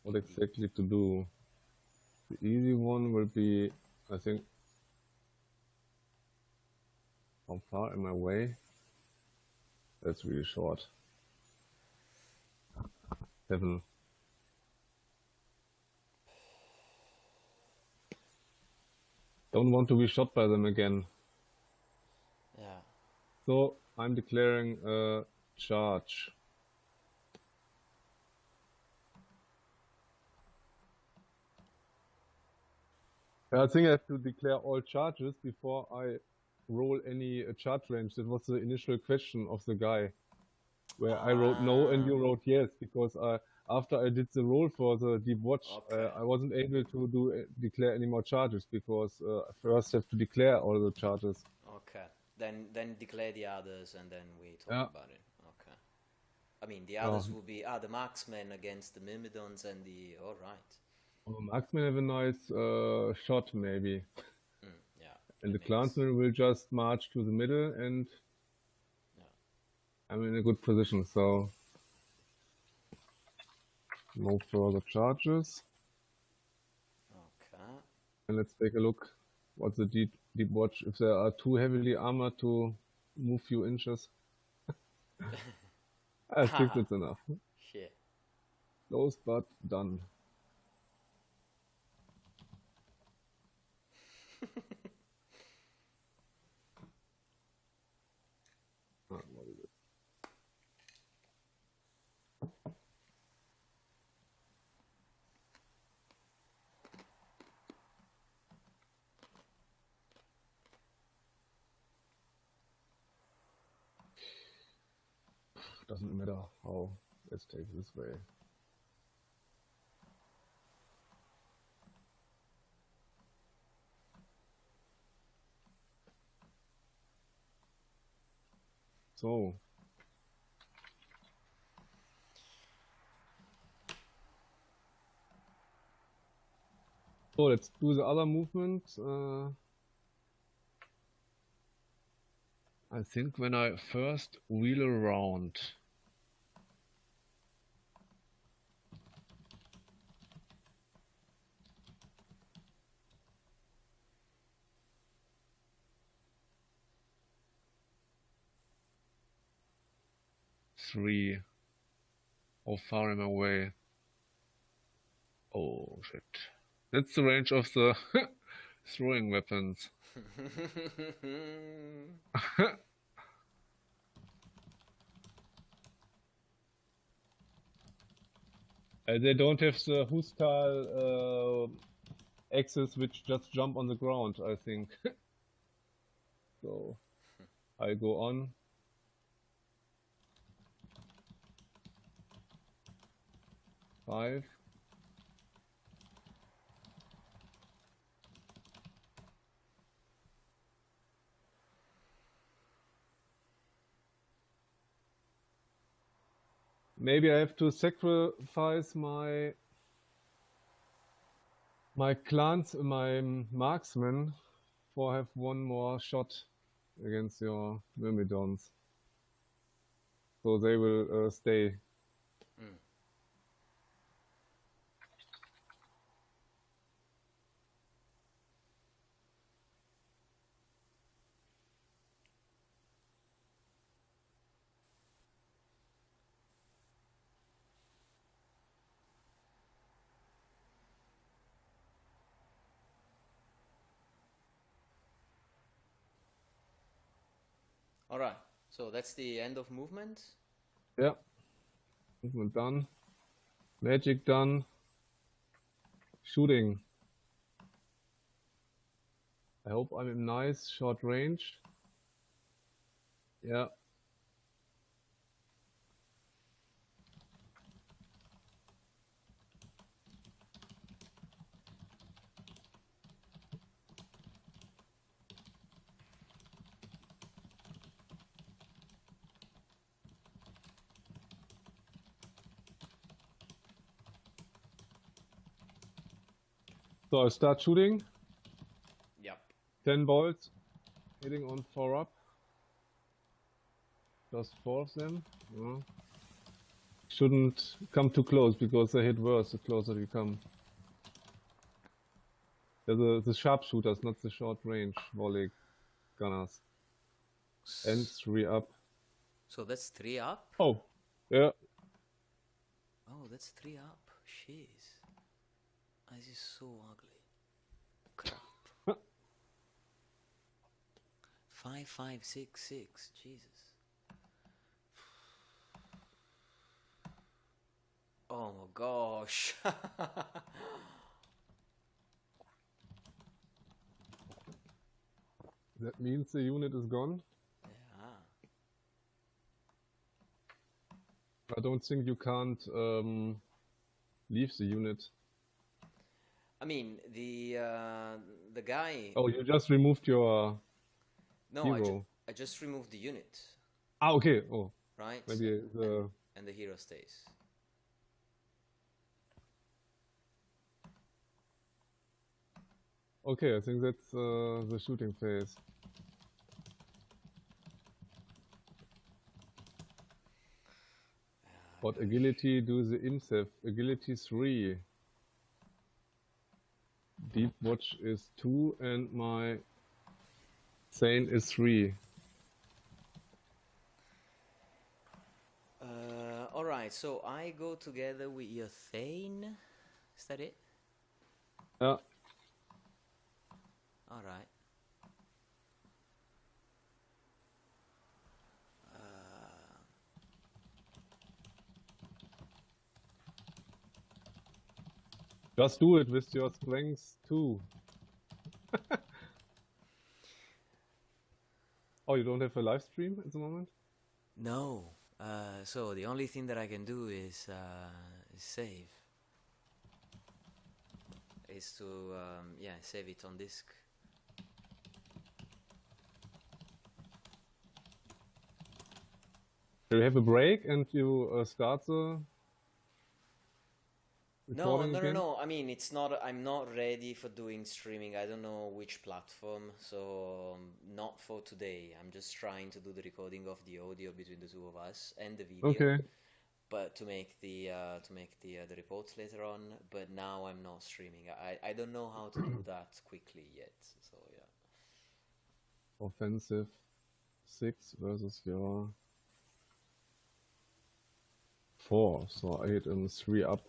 what exactly to do. The easy one will be, I think, how far am I away? That's really short. 7. Don't want to be shot by them again. Yeah. So I'm declaring a charge. I think I have to declare all charges before I roll any charge range. That was the initial question of the guy, where I wrote no and you wrote yes, because after I did the roll for the deep watch, Okay. I wasn't able to declare any more charges because I first have to declare all the charges. Okay. Then declare the others and then we talk Yeah. about it. Okay. I mean, the others will be the marksmen against the myrmidons and the... All right. Marksmen have a nice shot, maybe. Yeah. And the makes- clansmen will just march to the middle, and Yeah. I'm in a good position, so no further charges. Okay. And let's take a look what's the deep watch. If there are too heavily armored to move few inches, I think that's enough. Shit. Close but done. What is it? Doesn't matter how. Let's take this way. So let's do the other movement. I think when I first wheel around, R003. How far am I away? Oh shit. That's the range of the throwing weapons. They don't have the Hustal axes which just jump on the ground, I think. So I go on. Five. Maybe I have to sacrifice my clans, my marksmen, for I have one more shot against your myrmidons. So they will stay. Alright, so that's the end of movement. Yeah. Movement done. Magic done. Shooting. I hope I'm in nice short range. Yeah. So I start shooting. Yep. 10 bolts. Hitting on 4 up. Just 4 of them. Yeah. Shouldn't come too close because they hit worse the closer you come. They're the sharpshooters, not the short range volley gunners. And 3 up. So that's 3 up? Oh, yeah. Oh, that's 3 up. Jeez. This is so ugly. Crap. 5, 5, 6, 6. Jesus. Oh my gosh. That means the unit is gone. Yeah. I don't think you can't leave the unit. I mean, the guy. Oh, you just removed your No, hero. I just removed the unit. Ah, okay. Oh, right? maybe the and the hero stays. Okay, I think that's the shooting phase. What agility do the imps have? Agility 3. Deep watch is 2 and my Thane is 3. Alright, so I go together with your Thane. Is that it? Yeah. Alright. Just do it with your strength 2. Oh, you don't have a live stream at the moment? No. So the only thing that I can do is save. Is to yeah, save it on disk. Do you have a break and you start the recording again? No. I mean, it's not. I'm not ready for doing streaming. I don't know which platform, so not for today. I'm just trying to do the recording of the audio between the two of us and the video. Okay. But to make the reports later on. But now I'm not streaming. I don't know how to do that quickly yet. So yeah. Offensive 6 versus your 4, so I hit him 3 up.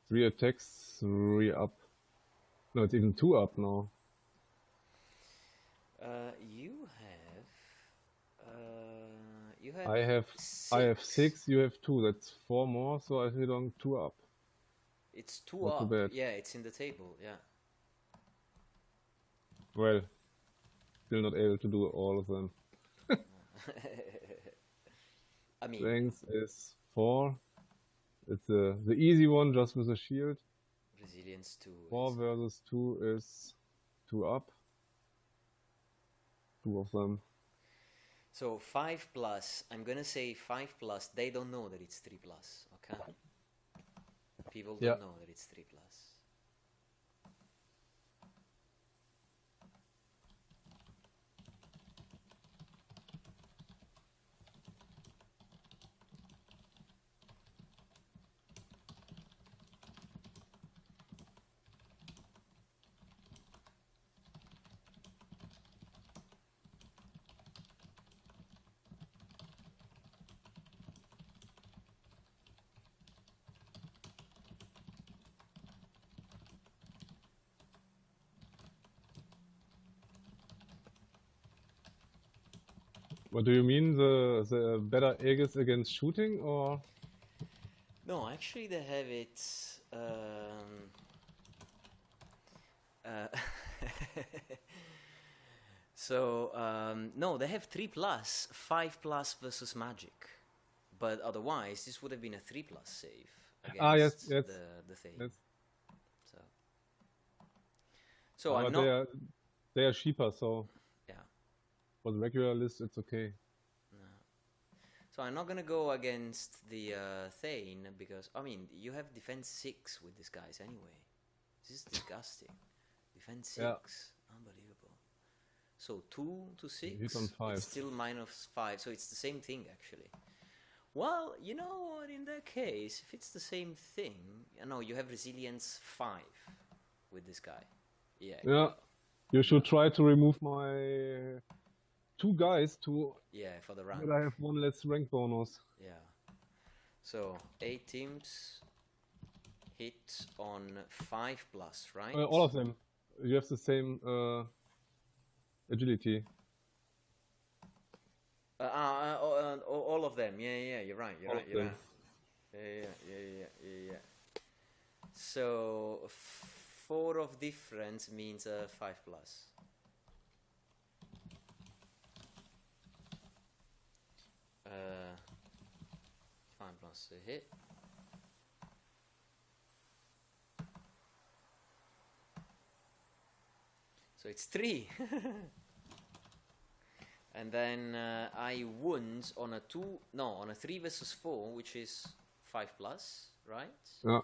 3 attacks, 3 up. No, it's even 2 up now. I have I have 6, you have 2, that's 4 more, so I hit on 2 up. It's 2 Not too up. bad. Yeah, it's in the table. Yeah. Well, still not able to do all of them. I mean, Strength is 4. It's the easy one, just with a shield. resilience 2. 4 versus 2 is 2 up. 2 of them. So 5 plus, I'm gonna say 5 plus, they don't know that it's 3 plus, okay? People don't know that it's 3 plus. What do you mean? The better Aegis against shooting, or? No, actually they have it. No, they have 3 plus, 5 plus versus magic, but otherwise this would have been a 3 plus save against yes. the thing. Yes. So I'm not. They are cheaper, so Yeah. for the regular list, it's okay. No. So I'm not gonna go against the Thane because I mean you have defense 6 with these guys anyway. This is disgusting. Defense 6, unbelievable. So 2 to 6. Hit on 5. It's still -5, so it's the same thing actually. Well, you know what? In that case, if it's the same thing, no, you have resilience 5 with this guy. Yeah. Yeah. You should try to remove my 2 guys to. Yeah, for the rank. But I have 1 less rank bonus. Yeah. So 8 teams hit on 5 plus, right? All of them. You have the same agility. All of them. Yeah, you're right. You're right. Yeah. So 4 of difference means 5 plus. Uh, 5 plus a hit. So it's 3. And then I wound on a 3 versus 4, which is 5 plus, right? Yeah.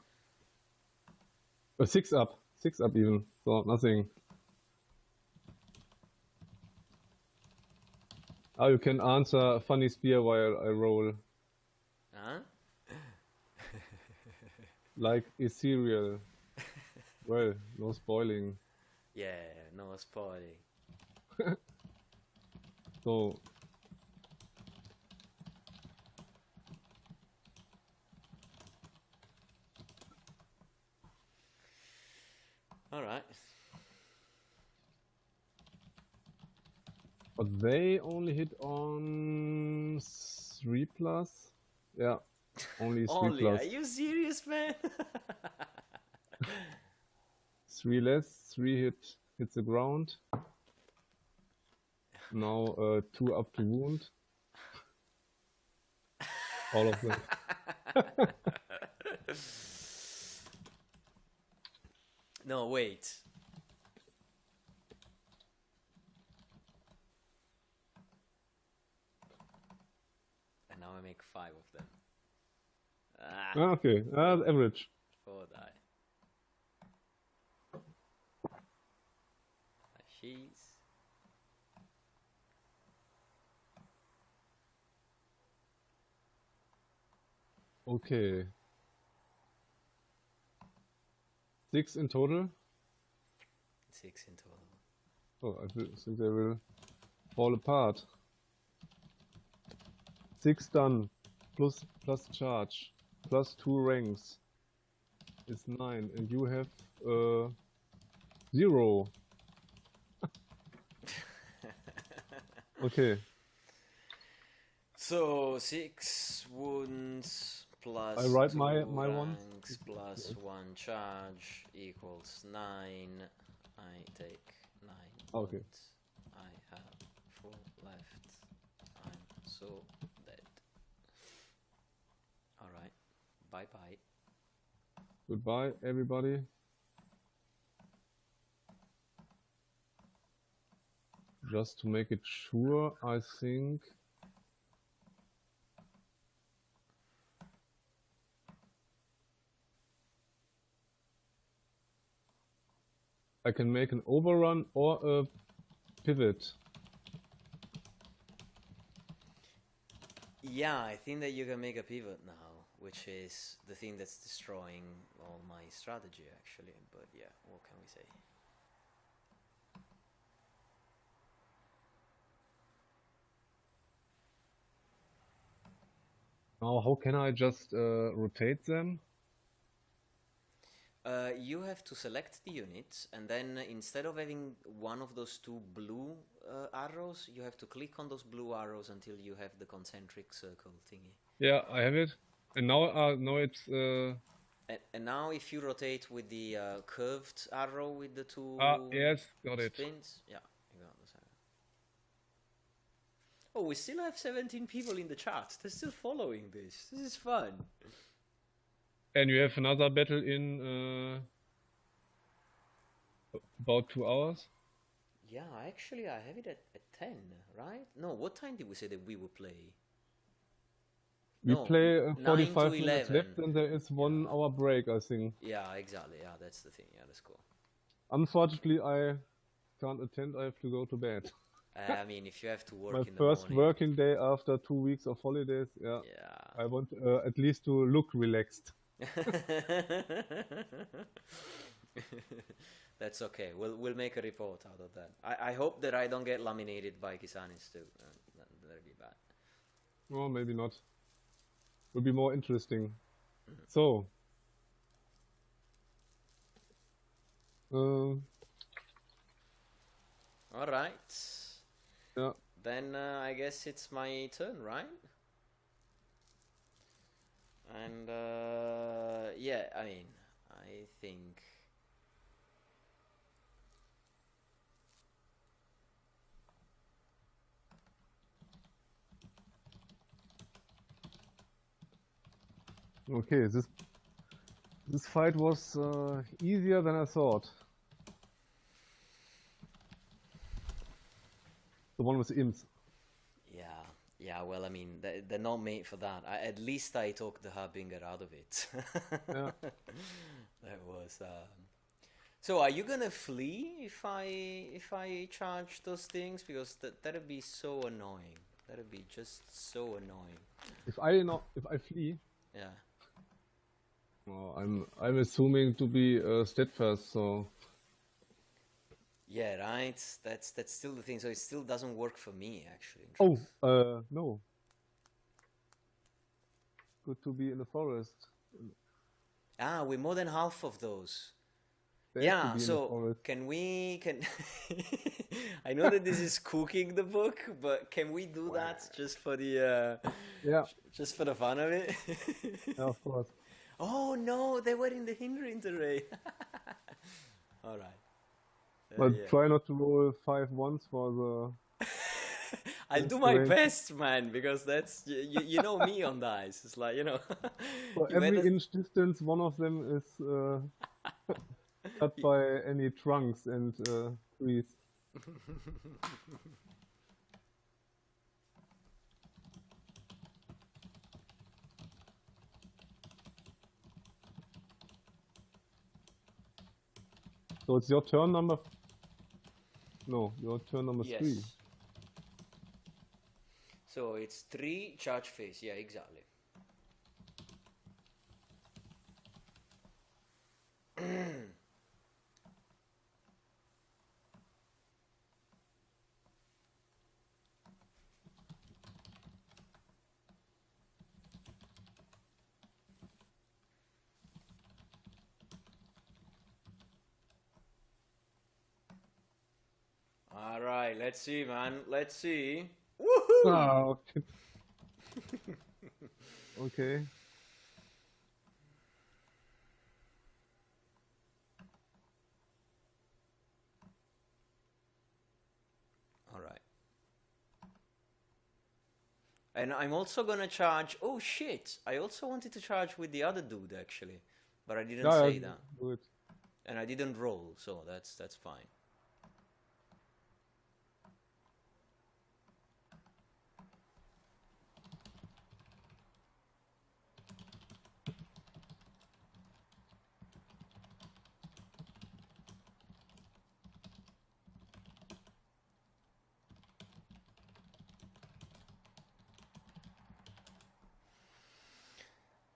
6 up. 6 up even. So nothing. Oh, you can answer a funny spear while I roll. Huh? Like ethereal. Well, no spoiling. Yeah, no spoiling. So. All right. But they only hit on 3 plus. Yeah, only 3 plus. Are you serious, man? 3 less. 3 hits the ground. Now 2 up to wound. All of them. No, wait. And now I make 5 of them. Okay, average. 4 die. She's. Okay. 6 in total. 6 in total. Oh, I think they will fall apart. 6 done. Plus charge. Plus 2 ranks. Is 9. And you have 0. Okay. So 6 wounds plus I write 2 my ones. ranks plus 1 charge equals 9. I take 9 Okay. wounds. I have 4 left. I'm so dead. Alright. Bye bye. Goodbye, everybody. Just to make it sure, I think I can make an overrun or a pivot. Yeah, I think that you can make a pivot now, which is the thing that's destroying all my strategy actually, but yeah, what can we say? Now, how can I just rotate them? You have to select the unit, and then instead of having one of those 2 blue arrows, you have to click on those blue arrows until you have the concentric circle thingy. Yeah, I have it. And now it's And now if you rotate with the curved arrow with the 2 yes, got it. spins, yeah, you got the same. Oh, we still have 17 people in the chat. They're still following this. This is fun. And you have another battle in about 2 hours. Yeah, actually I have it at 10, right? No, what time did we say that we would play? We No, play 9 45 to minutes 11. left, and there is 1 hour break, I think. Yeah, exactly. Yeah, that's the thing. Yeah, that's cool. Unfortunately, I can't attend. I have to go to bed. I mean, if you have to work My in the first morning. working day after 2 weeks of holidays. Yeah, Yeah. I want at least to look relaxed. That's okay. We'll make a report out of that. I hope that I don't get laminated by Kisanis too. That'd be bad. Or maybe not. Will be more interesting. So. All right. Yeah. Then I guess it's my turn, right? And yeah, I mean, I think. Okay, this fight was easier than I thought. The one with imps. Yeah. Well, I mean, they're not made for that. At least I took the Harbinger out of it. Yeah. That was. So, are you gonna flee if I charge those things? Because that'd be so annoying. That'd be just so annoying. If I flee. Yeah. Oh, I'm assuming to be steadfast, so. Yeah, right. That's still the thing. So it still doesn't work for me, actually. Oh, no. Good to be in the forest. Ah, we're more than half of those. They have to Yeah, be in the so forest. can I know that this is cooking the book, but can we do that just for the Yeah. just for the fun of it? Yeah, of course. Oh no, they were in the hindrance array. All right. But Yeah. try not to roll 5 once for the. I'll do my range. best, man, because that's you know me on dice. It's like, you know. For you every better- inch distance, one of them is cut by any trunks and trees. So it's your turn number. No, your turn number 3. Yes. So it's 3 charge phase. Yeah, exactly. All right, let's see, man. Let's see. Woohoo! Ah, okay. Okay. All right. And I'm also gonna charge. Oh shit! I also wanted to charge with the other dude actually, but I didn't say that, Good. and I didn't roll, so that's fine.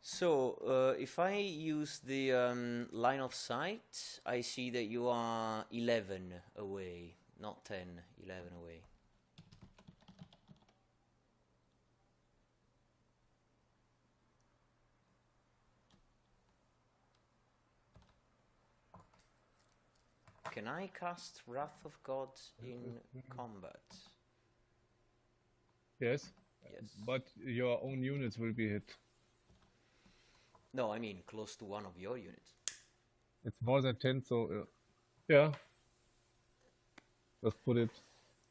So, if I use the line of sight, I see that you are 11 away, not 10, 11 away. Can I cast Wrath of God in combat? Yes. Yes. But your own units will be hit. No, I mean close to one of your units. It's more than 10, so yeah. Just put it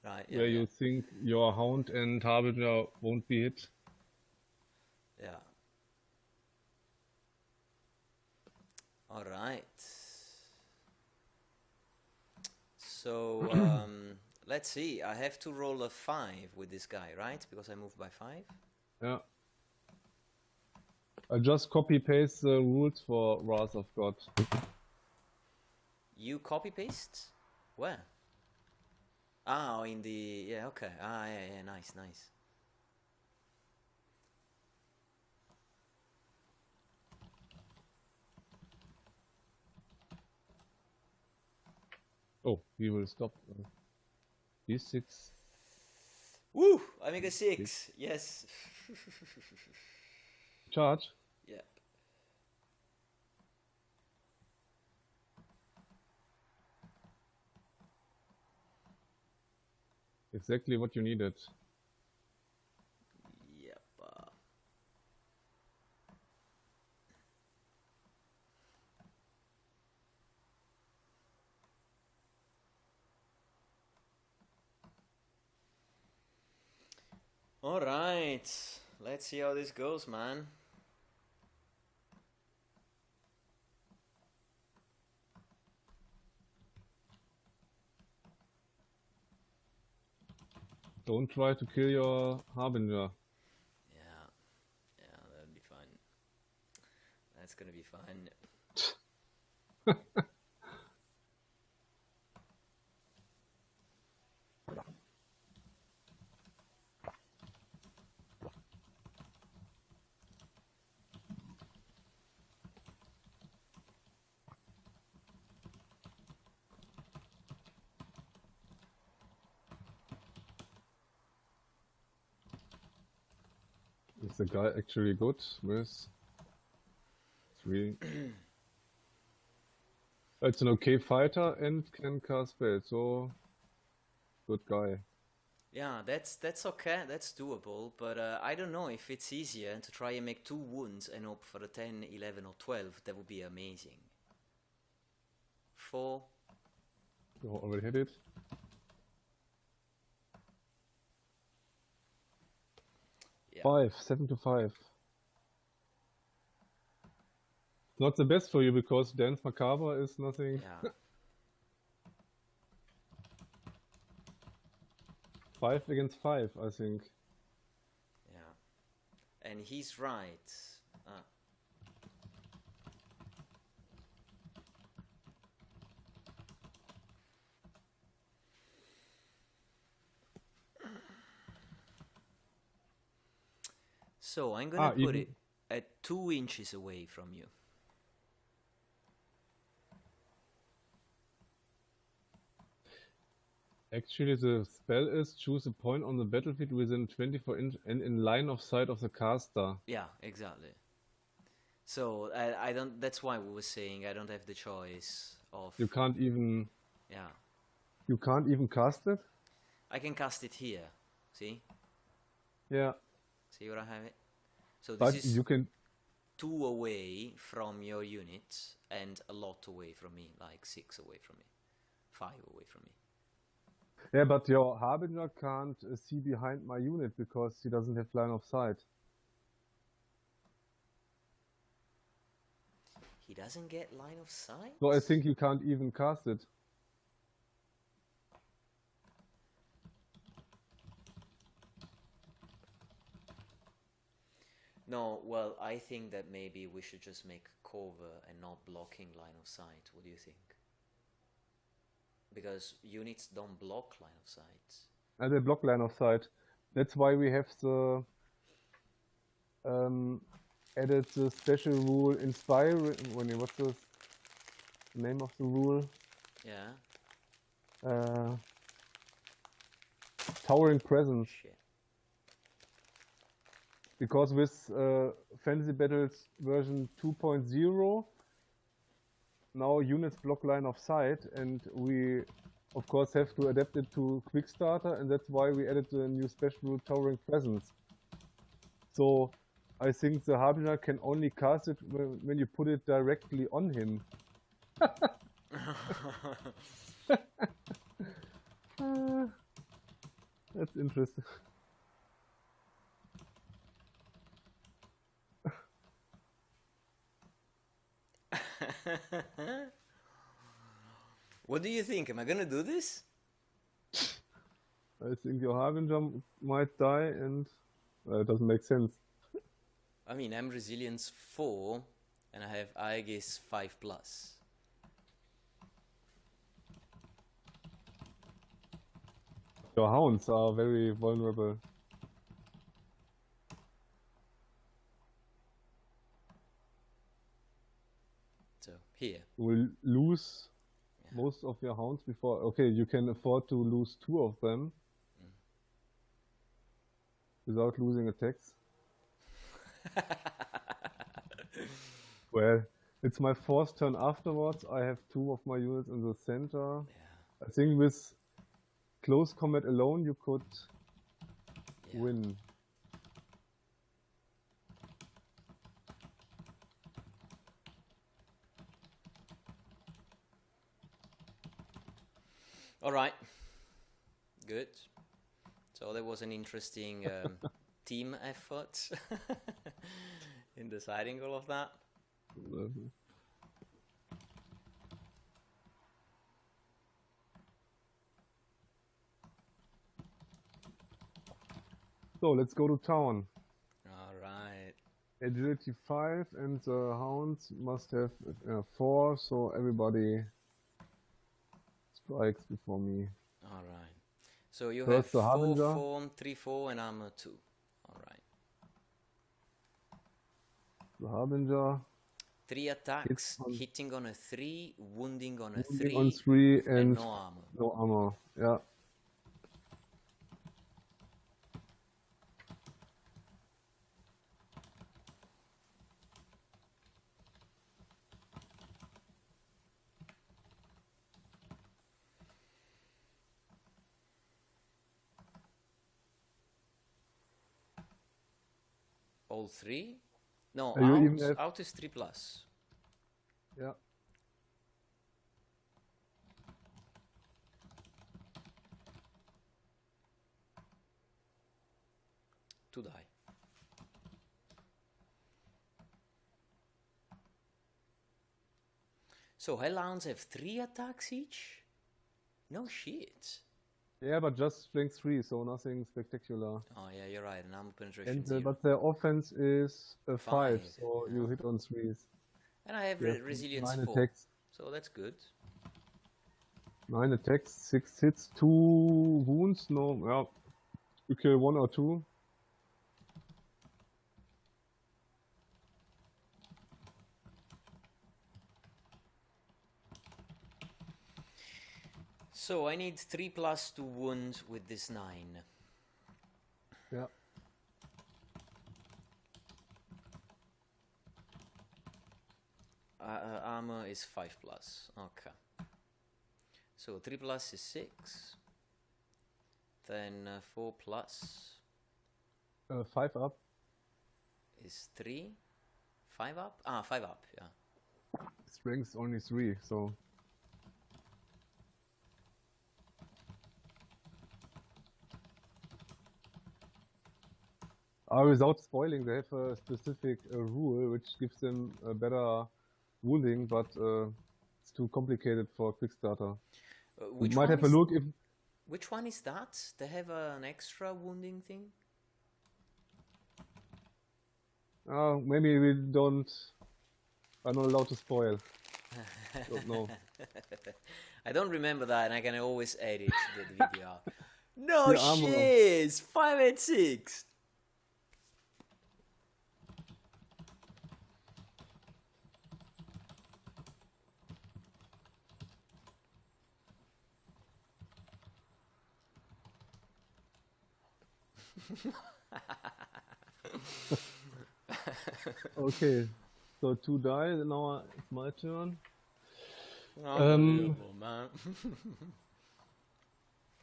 Right, where yeah. you think your Hound and Harbinger won't be hit. Yeah. All right. So, let's see. I have to roll a 5 with this guy, right? Because I moved by 5. Yeah. I just copy paste the rules for Wrath of God. You copy paste? Where? Ah, in the yeah. Okay. Ah, yeah. Nice, nice. Oh, he will stop. D6. Woo! I make a 6. Yes. Charge. Yep. Exactly what you needed. Yep. All right. Let's see how this goes, man. Don't try to kill your Harbinger. Yeah. Yeah, that'd be fun. That's gonna be fun. Is the guy actually good with 3? It's an okay fighter and can cast spells, so good guy. Yeah, that's okay. That's doable, but I don't know if it's easier to try and make 2 wounds and hope for a 10, 11, or 12. That would be amazing. 4. You already hit it. Yeah. 5, 7 to 5. Not the best for you because Dance Macabre is nothing. Yeah. 5 against 5, I think. Yeah. And he's right. So I'm gonna put it at 2 inches away from you. Actually, the spell is choose a point on the battlefield within 24 inch and in line of sight of the caster. Yeah, exactly. So I don't. That's why we were saying I don't have the choice of. You can't even. Yeah. You can't even cast it. I can cast it here. See? Yeah. See where I have it? So this But is you can... 2 away from your unit and a lot away from me, like 6 away from me, 5 away from me. Yeah, but your Harbinger can't see behind my unit because he doesn't have line of sight. He doesn't get line of sight? So I think you can't even cast it. No, well, I think that maybe we should just make cover and not blocking line of sight. What do you think? Because units don't block line of sight. And they block line of sight. That's why we have the added the special rule inspire. What's the name of the rule? Yeah. Towering presence. Shit. Because with Fantasy Battles version 2.0, now units block line of sight, and we of course have to adapt it to Quick Starter, and that's why we added the new special rule Towering Presence. So I think the Harbinger can only cast it when you put it directly on him. That's interesting. What do you think? Am I gonna do this? I think your Harbinger might die, and it doesn't make sense. I mean, I'm Resilience 4, and I have Aegis 5+. Your hounds are very vulnerable. So, here. You will lose most of your hounds before... Okay, you can afford to lose 2 of them without losing attacks. Well, it's my 4th turn afterwards. I have 2 of my units in the center. Yeah. I think with close combat alone you could win. Alright. Good. So there was an interesting team effort in deciding all of that. So let's go to town. Alright. Agility 5 and the hounds must have 4, so everybody strikes before me. Alright. So you First have the 4 Harbinger. form, 3 4, and armor 2. Alright. The Harbinger. 3 attacks, hitting on a 3, wounding on a 3, On 3 and and no armor. no armor. Yeah. All 3? No, You even have... out is 3+. Yeah. To die. So Hellhounds have 3 attacks each? No shit. Yeah, but just strength 3, so nothing spectacular. Oh yeah, you're right. And armor penetration And 0. but their offense is a 5, Five, so you hit on 3s. And I have You have resilience 9 4. attacks. So that's good. 9 attacks, 6 hits, 2 wounds. No, yeah, you kill 1 or 2. So I need 3+ to wound with this 9. Yeah. Armor is 5+. Okay. So 3+ is 6. Then 4 plus 5 up. is 3. 5 up? 5 up, yeah. Strength only 3, so. Without spoiling, they have a specific rule which gives them a better wounding, but it's too complicated for a quick starter. You might have a look if. Which one is that? They have an extra wounding thing? Maybe we don't. I'm not allowed to spoil. Don't know. I don't remember that, and I can always edit the video. No shit! 586! Okay, so 2 die, now it's my turn. Unbelievable,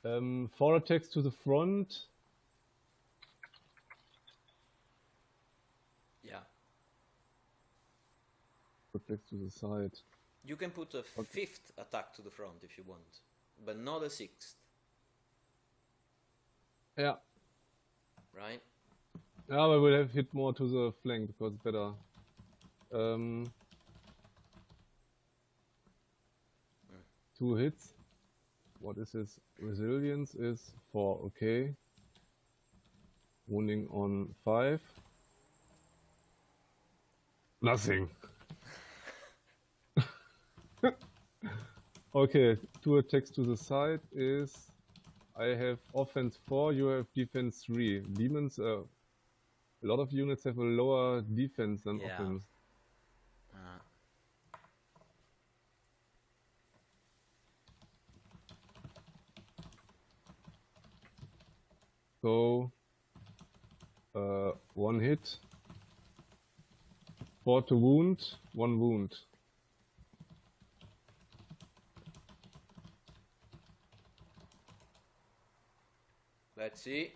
man. 4 attacks to the front. Yeah. Attacks to the side. You can put a 5th attack to the front if you want, but not a 6th. Yeah. Right? Yeah, but we'll have hit more to the flank because it's better. 2 hits. What is his resilience? Is 4, okay. Wounding on 5. Nothing. Okay, 2 attacks to the side is... I have offense 4, you have defense 3. Demons, a lot of units have a lower defense than offense. So, 1 hit, 4 to wound, 1 wound. Let's see.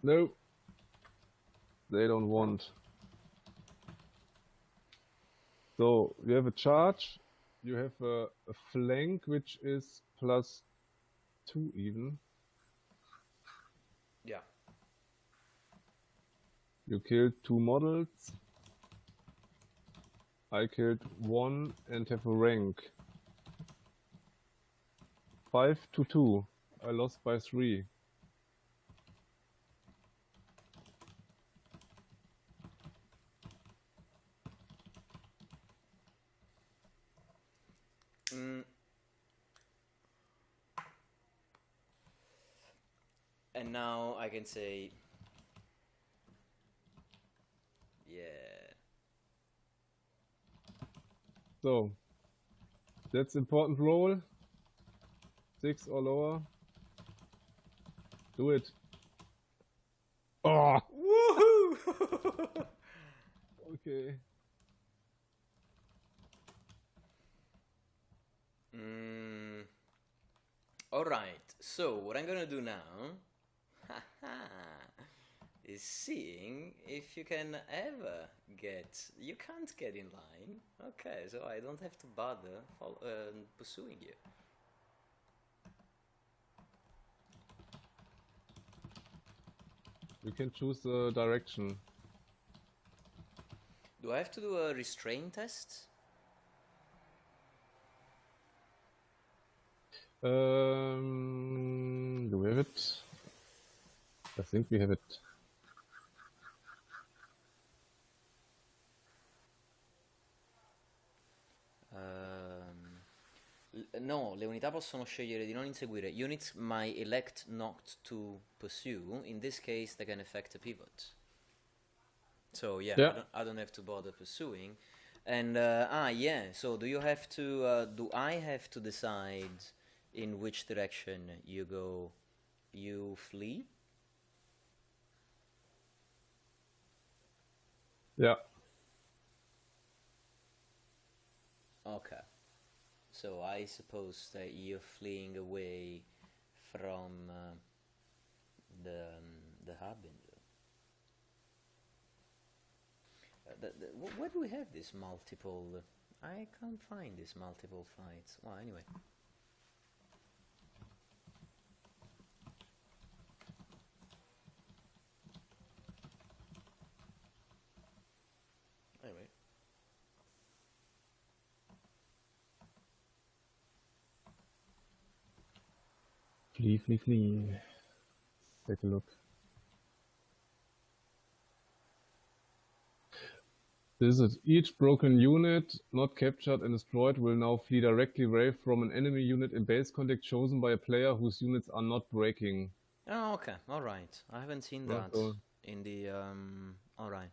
No, they don't want. So, you have a charge, you have a flank which is plus 2 even. Yeah. You killed 2 models. I killed 1 and have a rank. 5 to 2. I lost by 3. And now I can say, yeah. So, that's important roll. 6 or lower. Do it. Oh! Woohoo! Okay. Alright, so what I'm gonna do now is seeing if you can ever get... You can't get in line. Okay, so I don't have to bother pursuing you. You can choose the direction. Do I have to do a restraint test? Do we have it? I think we have it. No, le unità possono scegliere di non inseguire. Units may elect not to pursue. In this case, they can effect a pivot. So yeah. I don't have to bother pursuing. And yeah. So do you have to? Do I have to decide in which direction you go? You flee? Yeah. Okay. So I suppose that you're fleeing away from the Harbinger. Where do we have this multiple? I can't find these multiple fights. Well, anyway. Anyway. Flee, flee, flee. Take a look. This is each broken unit not captured and destroyed will now flee directly away from an enemy unit in base contact chosen by a player whose units are not breaking. Oh, okay. All right. I haven't seen that in the all right.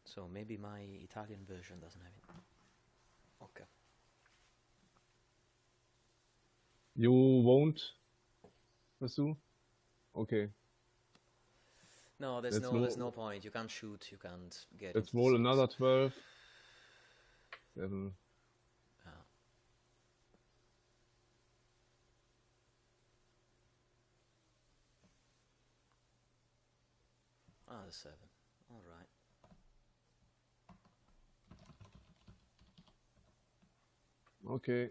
So maybe my Italian version doesn't have it. Okay. You won't pursue? Okay. No, there's no point. You can't shoot. You can't get. Let's roll another 12. 7. Ah, the 7. All right. Okay.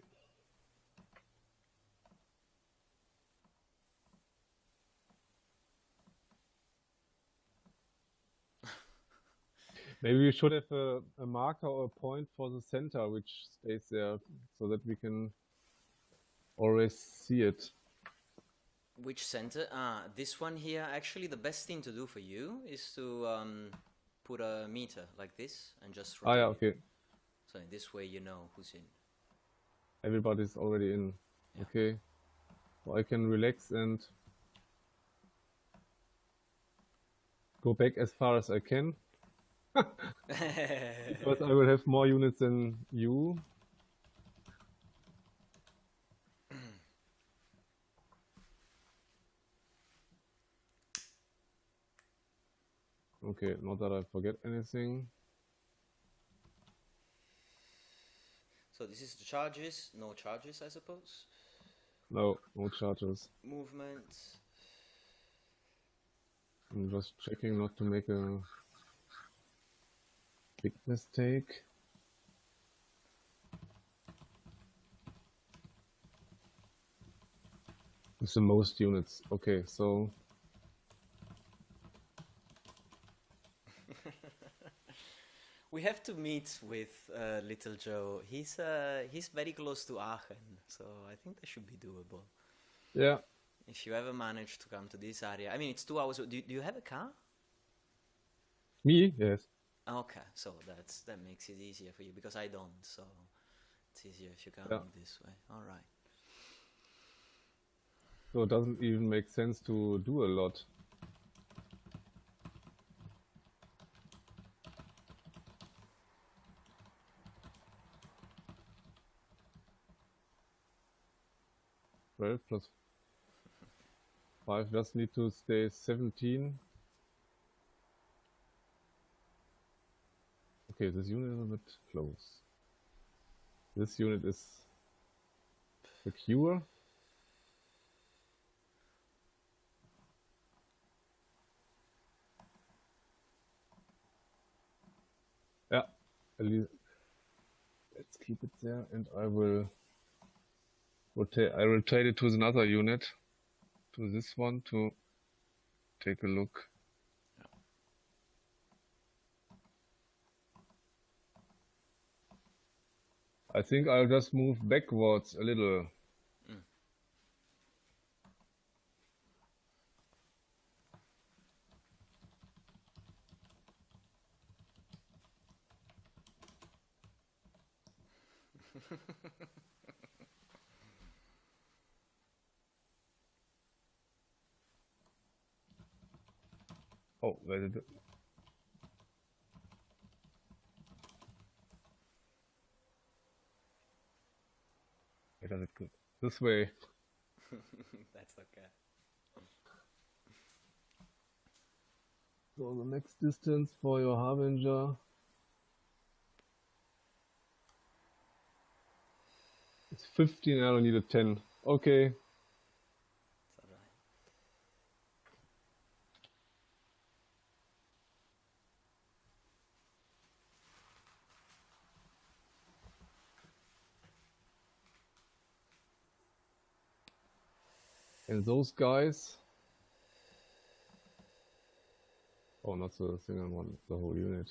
Maybe we should have a marker or a point for the center which stays there so that we can always see it. Which center? Ah, this one here. Actually, the best thing to do for you is to put a meter like this and just rotate. Ah, yeah, okay. So in this way you know who's in. Everybody's already in. Yeah. Okay. So I can relax and go back as far as I can. Because I will have more units than you. Okay, not that I forget anything. So this is the charges, no charges I suppose? No charges. Movement. I'm just checking not to make a big mistake. It's the most units. Okay, so we have to meet with Little Joe. He's very close to Aachen, so I think that should be doable. Yeah. If you ever manage to come to this area, I mean, it's 2 hours. Do you have a car? Me? Yes. Okay, so that makes it easier for you because I don't. So it's easier if you come this way. All right. So it doesn't even make sense to do a lot. +12 5 just need to stay 17. Okay, this unit is a bit close. This unit is secure. Yeah, at least let's keep it there, and I will rotate it to another unit, to this one, to take a look. I think I'll just move backwards a little. Oh, where did it? Where does it go? This way. That's okay. So the next distance for your Harbinger. It's 15, I only need a 10. Okay. It's alright. And those guys... Oh, not the single one, the whole unit.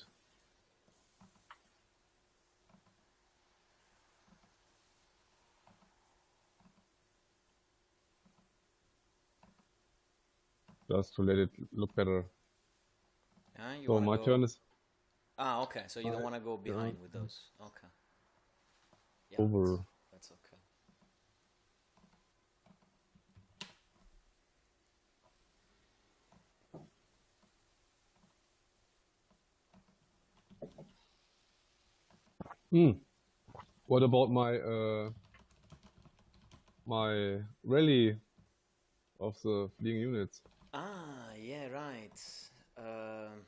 Just to let it look better. Yeah, you So wanna my go... turn is Ah, okay, so you don't want to go behind with those. Okay. Yeah, over. that's okay. What about my my rally of the fleeing units? Ah, yeah, right. Um,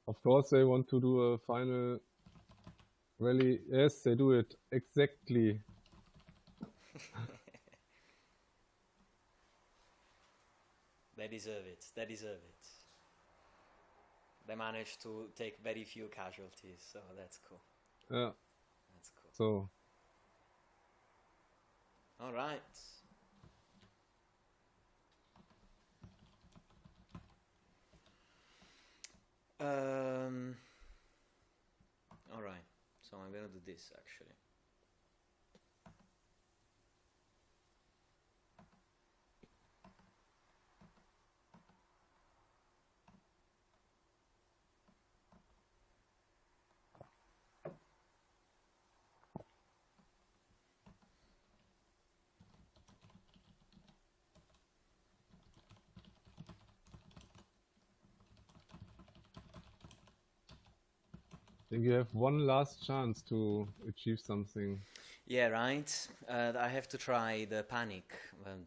Of course they want to do a final rally. Yes, they do it exactly. They deserve it. They deserve it. They managed to take very few casualties, so that's cool. Yeah. That's cool. So All right. All right. So I'm gonna do this actually. I think you have one last chance to achieve something. Yeah, right. I have to try the panic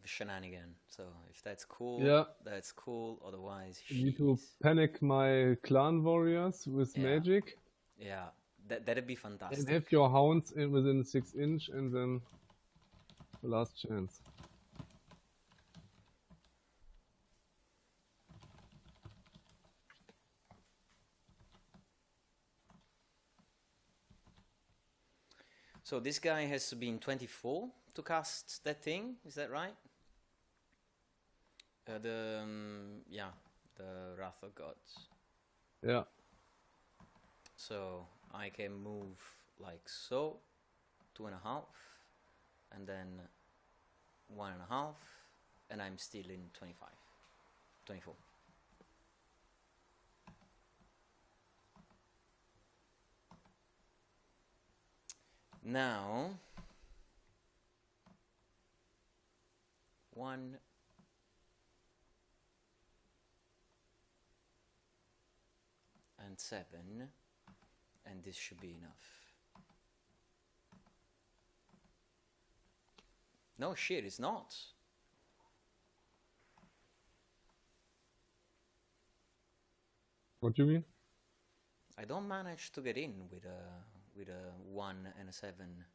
shenanigan. So if that's cool, Yeah. that's cool. Otherwise, You need to jeez. panic my clan warriors with Yeah. magic. Yeah, that'd be fantastic. And have your hounds in within 6 inch, and then the last chance. So this guy has to be in 24 to cast that thing. Is that right? Yeah, the Wrath of Gods. Yeah. So I can move like so, 2.5, and then 1.5, and I'm still in 25, 24. Now, 1 and 7, and this should be enough. No shit, it's not. What do you mean? I don't manage to get in with a 1 and a 7.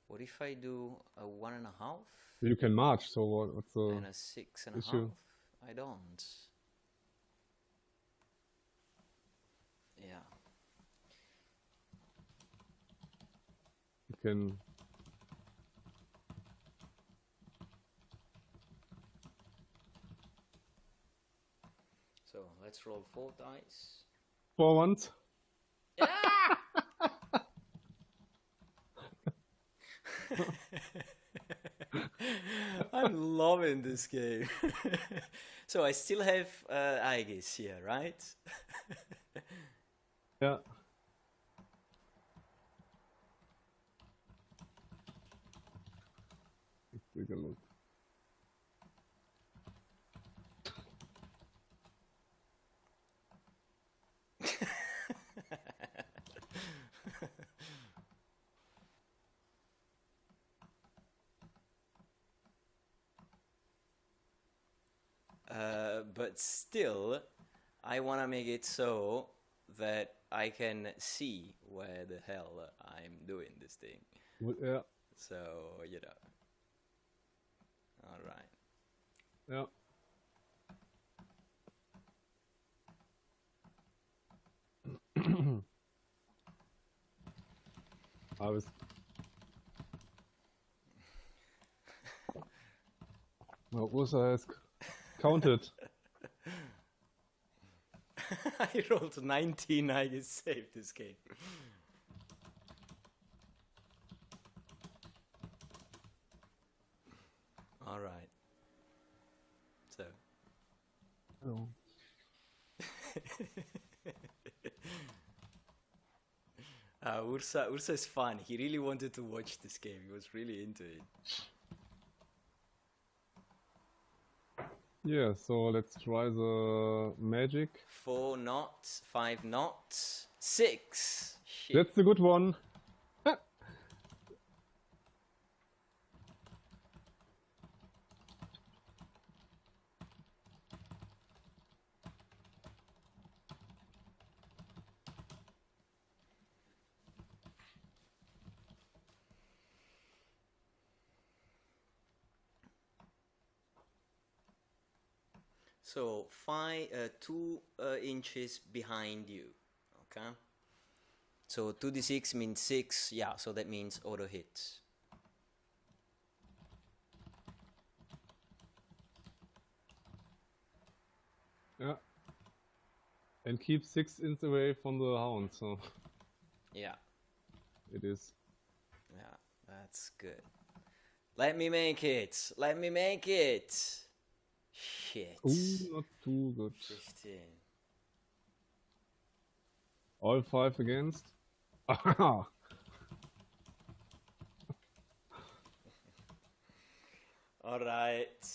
What if I do a 1.5? You can march, so what's the And a 6.5? issue? I don't. Yeah. You can... So let's roll 4 dice. 4 once? I'm loving this game. So I still have Aegis here, right? Yeah. Let's take a look. But still, I want to make it so that I can see where the hell I'm doing this thing. Yeah, So, you know. All right. yeah. I was. Well, Ursa has counted. I rolled 19, I can save this game. All right. So. Oh. Ursa is fun. He really wanted to watch this game. He was really into it. Yeah, so let's try the magic. 4 knots, 5 knots, 6. Shit. That's the good one. So 2 inches behind you, okay? So 2d6 means 6, yeah, so that means auto hits. Yeah. And keep 6 inches away from the hound, so Yeah, it is. yeah, that's good. Let me make it! Let me make it! Shit. Ooh, not too good. 15. All 5 against. Alright.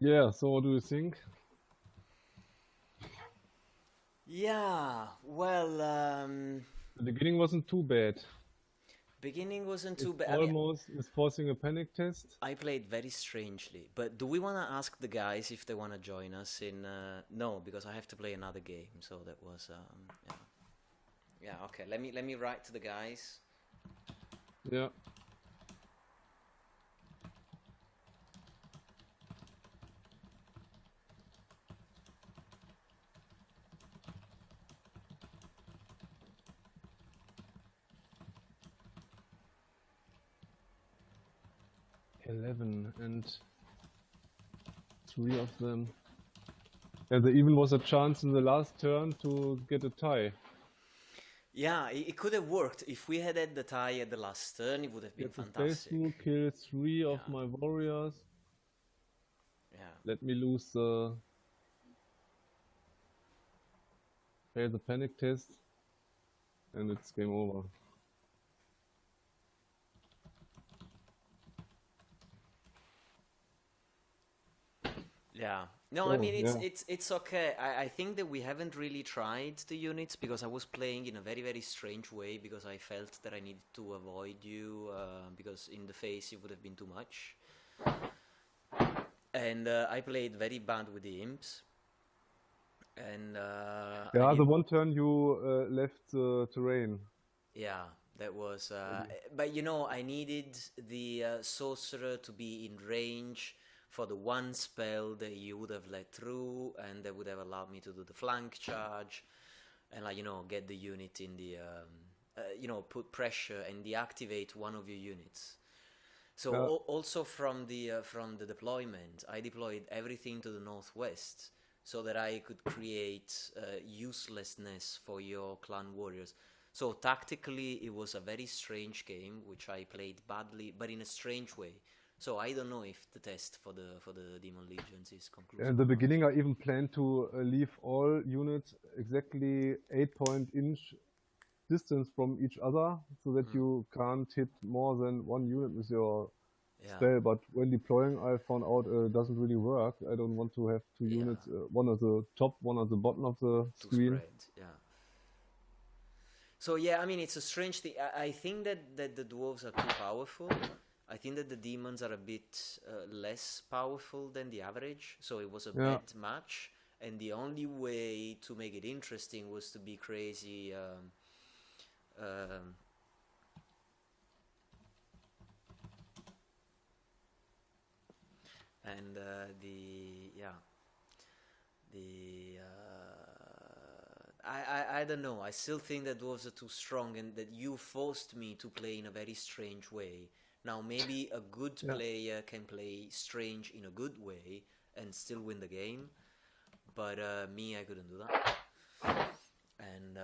Yeah, so what do you think? Yeah, well, The beginning wasn't too bad. beginning wasn't too It's bad. I mean, almost is forcing a panic test. I played very strangely, but do we want to ask the guys if they want to join us in? No, because I have to play another game. So that was yeah. Yeah. Okay. Let me write to the guys. Yeah. $11 and 3 of them. And there even was a chance in the last turn to get a tie. Yeah, it could have worked if we had the tie at the last turn. It would have been Get the fantastic. playthrough, kill 3 of Yeah. my warriors. Yeah. Let me lose the fail the panic test, and it's game over. Yeah. No, I Oh, mean yeah. it's okay. I think that we haven't really tried the units because I was playing in a very very strange way because I felt that I needed to avoid you because in the face it would have been too much. And I played very bad with the imps. And Yeah, the one turn you left the terrain. yeah, that was. But you know, I needed the sorcerer to be in range for the one spell that you would have let through, and that would have allowed me to do the flank charge, and like get the unit in the, put pressure and deactivate one of your units. So Yeah. also from the deployment, I deployed everything to the northwest so that I could create uselessness for your clan warriors. So tactically, it was a very strange game, which I played badly, but in a strange way. So I don't know if the test for the Demon Legions is conclusive. In the beginning, I even planned to leave all units exactly 8-point-inch distance from each other, so that you can't hit more than one unit with your spell. But when deploying, I found out it doesn't really work. I don't want to have two units, one at the top, one at the bottom of the screen. So yeah, I mean, it's a strange thing. I think that the dwarves are too powerful. I think that the demons are a bit less powerful than the average. So it was a bad match, and the only way to make it interesting was to be crazy. And I don't know. I still think that dwarves are too strong, and that you forced me to play in a very strange way. Now maybe a good player can play strange in a good way and still win the game, but me, I couldn't do that. And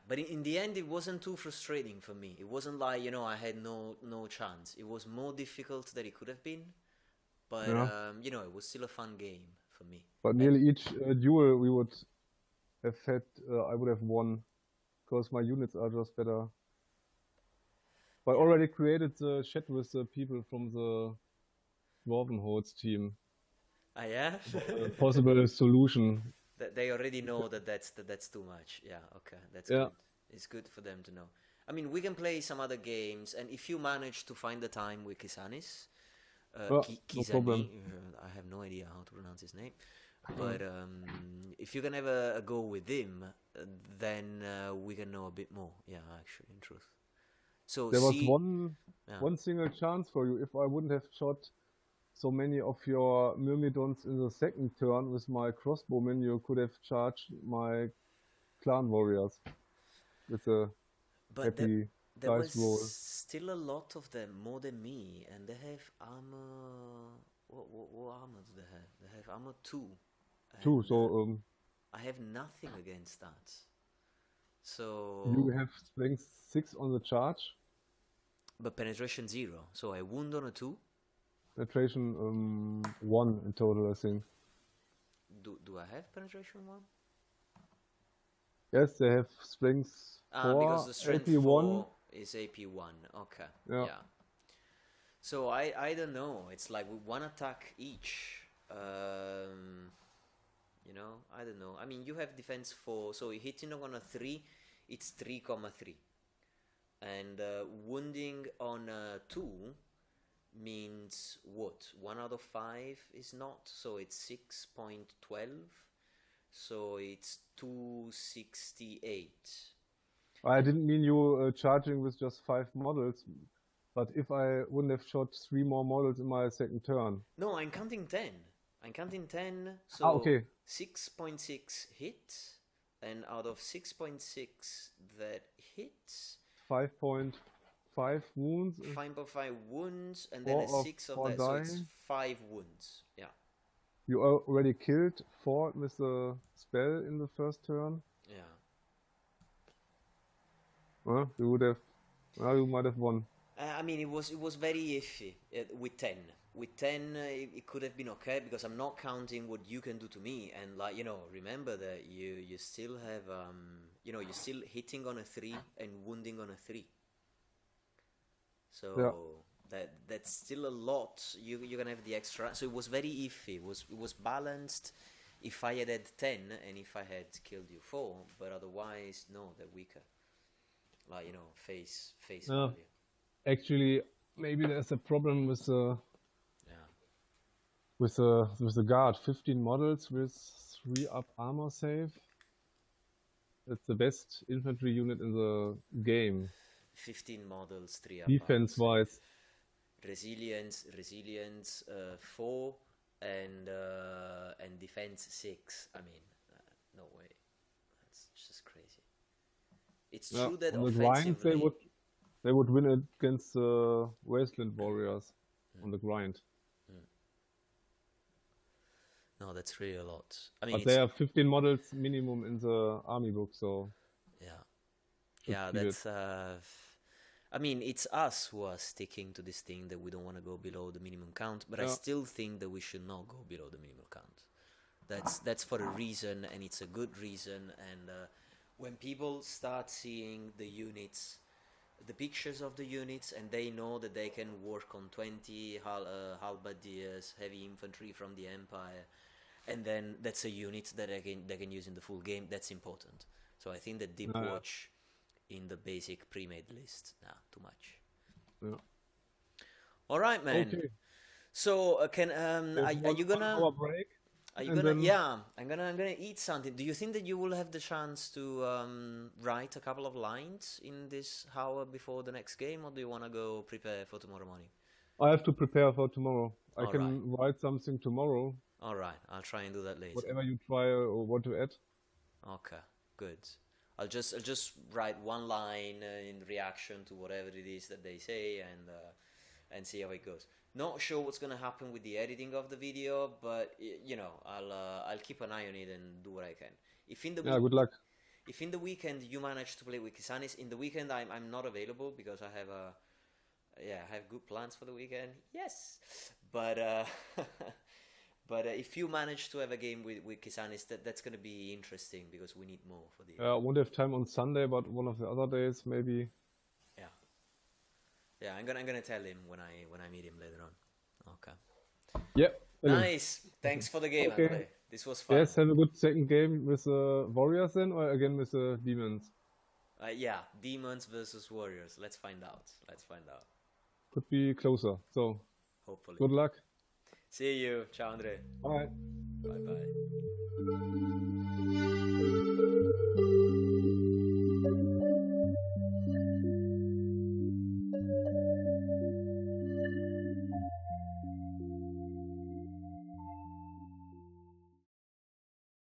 but in the end, it wasn't too frustrating for me. It wasn't like, you know, I had no chance. It was more difficult than it could have been, but you know, it was still a fun game for me. But nearly each duel we would have had, I would have won, because my units are just better. But I already created the chat with the people from the Dwarven Holds team. Ah, yeah? Possible solution. They already know that that's too much. Yeah, okay, that's good. It's good for them to know. I mean, we can play some other games, and if you manage to find the time with Kisanis, no problem. I have no idea how to pronounce his name, but if you can have a go with him, then we can know a bit more. Yeah, actually, in truth. So there was one single chance for you. If I wouldn't have shot so many of your Myrmidons in the second turn with my crossbowmen, you could have charged my clan warriors with a happy there dice roll. Still a lot of them, more than me, and they have armor. What armor do they have? They have armor 2. Two, so I have nothing against that. So you have strength 6 on the charge, but penetration 0. So I wound on a 2. Penetration 1 in total, I think. Do I have penetration 1? Yes, they have strength 4, because the strength AP 1 4 is AP 1. Okay. Yeah. So I don't know. It's like with one attack each. You know, I don't know. I mean, you have defense 4, so hitting on a 3, it's 3,3. And wounding on a 2 means what? 1 out of 5 is not, so it's 6.12. So it's 268. I didn't mean you charging with just 5 models, but if I wouldn't have shot 3 more models in my second turn. No, I'm counting 10. I'm counting 10, so 6.6 hit, and out of 6.6 that hits, 5.5 wounds. 5.5 wounds, and then a 6 of that, so it's 5 wounds. Yeah. You already killed 4 with the spell in the first turn. Yeah. Well, you would have. Well, you might have won. I mean, it was very iffy with 10. With 10, it could have been okay, because I'm not counting what you can do to me. And, like, you know, remember that you still have, you know, you're still hitting on a 3 and wounding on a 3. So that's still a lot. You're gonna have the extra. So it was very iffy. It was balanced. If I had 10 and if I had killed you 4, but otherwise, no, they're weaker. Like, you know, face value. Actually, maybe there's a problem with the with the guard. 15 models with 3 up armor save. That's the best infantry unit in the game. 15 models, 3 up. Defense wise. Resilience 4 and defense 6. I mean, no way. That's just crazy. It's true that on the grind they would win against the Wasteland Warriors on the grind. No, that's really a lot. I mean, but there are 15 models minimum in the army book, so yeah, that's. I mean, it's us who are sticking to this thing that we don't want to go below the minimum count, but I still think that we should not go below the minimum count. That's for a reason, and it's a good reason. And when people start seeing the units, the pictures of the units, and they know that they can work on 20 halberdiers, heavy infantry from the Empire, and then that's a unit that they can use in the full game, that's important. So I think that Deep Watch in the basic pre-made list, too much. Yeah. All right, man. Okay. So are you gonna? 1 hour break. Are you gonna? Yeah, I'm gonna eat something. Do you think that you will have the chance to write a couple of lines in this hour before the next game, or do you wanna go prepare for tomorrow morning? I have to prepare for tomorrow. I can write something tomorrow. All right, I'll try and do that later. Whatever you try or want to add. Okay, good. I'll just write one line in reaction to whatever it is that they say, and see how it goes. Not sure what's gonna happen with the editing of the video, but you know, I'll keep an eye on it and do what I can. If in the good luck. If in the weekend you manage to play with Kisanis, in the weekend I'm not available because I have I have good plans for the weekend. Yes, but but if you manage to have a game with Kisanis, that's gonna be interesting because we need more for the. I won't have time on Sunday, but one of the other days maybe. Yeah, I'm gonna tell him when I meet him later on. Okay. Yeah. Nice. Thanks for the game, Okay. Andre. This was fun. Yes, have a good second game with the Warriors then, or again with the Demons? Yeah, Demons versus Warriors. Let's find out. Could be closer. So, hopefully. good luck. See you. Ciao, Andre. Bye. Bye-bye.